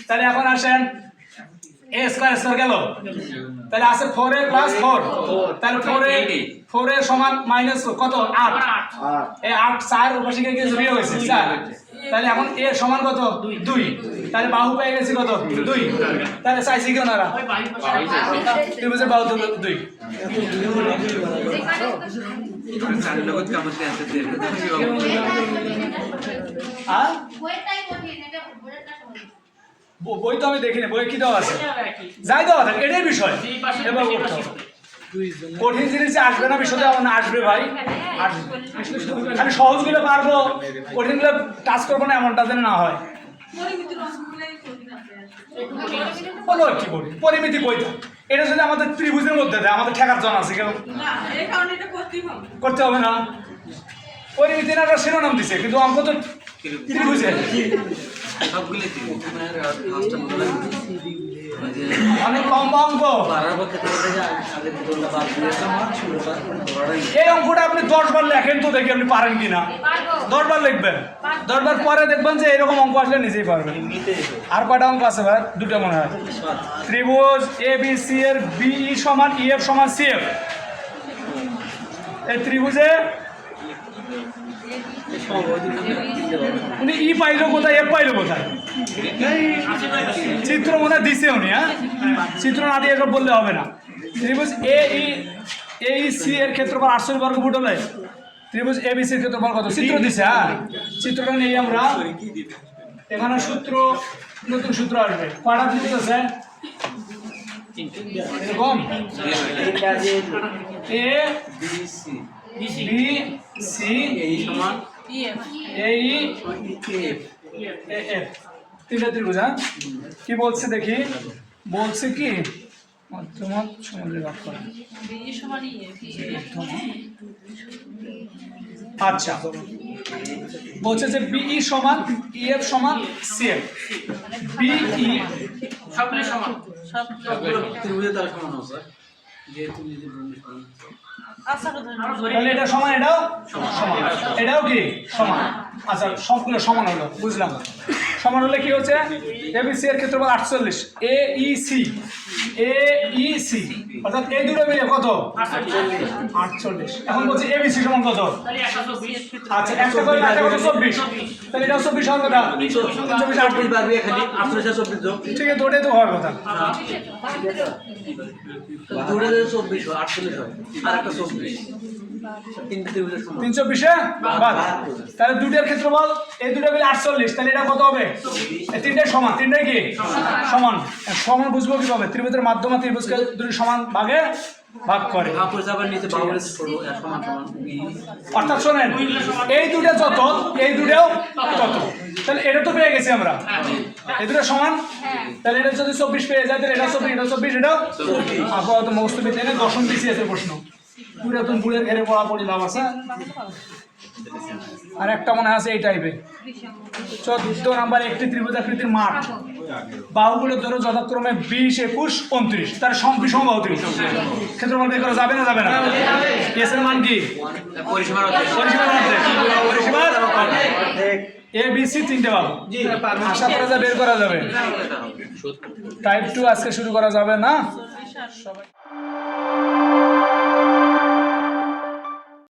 তাহলে এখন আসেন a স্কয়ার গেল, তাহলে আছে 4a প্লাস 4। তাহলে 4a সমান মাইনাস কত? 8। এই 8 4 উপরে গিয়ে গেছে বিয়োগ হয়েছে 4। তাহলে এখন a সমান কত? 2। তাহলে বাহু পেয়ে গেছে কত? 2। তাহলে চাইছি কি ওনারা? ত্রিভুজের বাহু তো 2। হ্যাঁ বই তো আমি দেখিনি। বই কি দেওয়া আছে? যাই দেওয়া থাকে, এটাই বিষয়। এবার কঠিন জিনিস আসবে না, বিষয়টা আমার আসবে ভাই, আসবে। আমি সহজগুলো পারবো, কঠিনগুলো টাচ করবো না এমনটা যেন না হয়। বলো কি বলি? পরিমিতি বইটা এটা যদি আমাদের ত্রিভুজের মধ্যে দেয়, আমাদের ঠেকার জন আছে কেন? করতে হবে না। পরিমিতি না শিরোনাম দিছে, কিন্তু অঙ্ক তো ত্রিভুজে। অনেক লম্বা অঙ্ক। এই অঙ্কটা আপনি 10 বার লেখেন তো দেখি আপনি পারেন কিনা। 10 বার লিখবেন, 10 বার পরে দেখবেন যে এরকম অঙ্ক আসলে নিজেই পারবেন। আর কয়টা অঙ্ক আছে ভাই? 2টা মনে হয়। ত্রিভুজ ABC এর BE সমান EF সমান CF। এই ত্রিভুজে উনি ই পাইলো কোথায়, এফ পাইলো কোথায়? চিত্র মনে দিছে উনি। হ্যাঁ চিত্র না দিয়ে এসব বললে হবে না। ত্রিভুজ AEC এর ক্ষেত্রফল 800 বর্গফুট হলে ত্রিভুজ ABC এর ক্ষেত্রফল কত? চিত্র দিছে। হ্যাঁ চিত্রটা নেই আমরা। এখানে সূত্র, নতুন সূত্র আসবে। কয়টা ত্রিভুজ আছে? এরকম ABC সমান AE AF 3টা ত্রিভুজ। হ্যাঁ কি বলছে দেখি? বলছে কি মধ্যমত সমুদ্রে ভাগ করা। আচ্ছা বলছে যে BE সমান EF সমান CF। BE সবগুলো সমান, সবগুলো ত্রিভুজে তার সমান হবে। যেহেতু নিজের ভূমি সমান। তাহলে এটা সমান, এটাও সমান, এটাও কি সমান। আচ্ছা সবগুলো সমান হলো, বুঝলাম। সমান হলে কি হচ্ছে, এবিসি এর ক্ষেত্রফল 48, এইসি অর্থাৎ এই দুটো মিলে কত 48। এখন বলছি এবিসি সমান কত, আচ্ছা একটা করে একটা কত 24, তাহলে এটা 24 হওয়ার কথা, 24 48 বাড়বে এখানে 48 যোগ। ঠিক আছে, তো ওটাই তো হওয়ার কথা। দুটো 24 হয় 48 হয় আর একটা 24 তিনটে ত্রিভুজের সমান 320 বাদ, তাহলে দুটোর ক্ষেত্রফল এই দুটো মিলে 48, তাহলে এটা কত হবে, এই তিনটাই সমান, তিনটাই কি সমান। সমান বুঝবো কিভাবে, ত্রিভুজের মাধ্যমে ত্রিভুজকে দুটি সমান ভাগে ভাগ করে। তারপরে আবার নিচে বাহুর করব সমান সমান বি। অর্থাৎ শোনেন, এই দুটো যত, এই দুটোও তত, তাহলে এটা তো পেয়ে গেছি আমরা, এই দুটো সমান। তাহলে এটা যদি 24 পেয়ে যায়, তাহলে এটা 24, এটা 24, এটাও আপাতত মস্ত বিজ্ঞানে দশম বিসিএস এর প্রশ্ন, পুরাতন বুড়ের ঘেরে পড়াপড়ি লাভ আছে। আর একটা মনে আছে এই টাইপের 14 নাম্বার, একটি ত্রিভুজাকৃতির মাঠ, বাহুগুলো ধরো যথাক্রমে 20, 21, 29, তার বিষম বাহু ত্রিভুজ, ক্ষেত্রফল বের করা যাবে না, যাবে না? এস এর মান কি, পরিসীমার অর্ধেক। পরিসীমার অর্ধেক, পরিসীমার অর্ধেক। এ বি সি তিনটে বাহু, আশা করা যায় বের করা যাবে। টাইপ 2 আজকে শুরু করা যাবে না সবাই।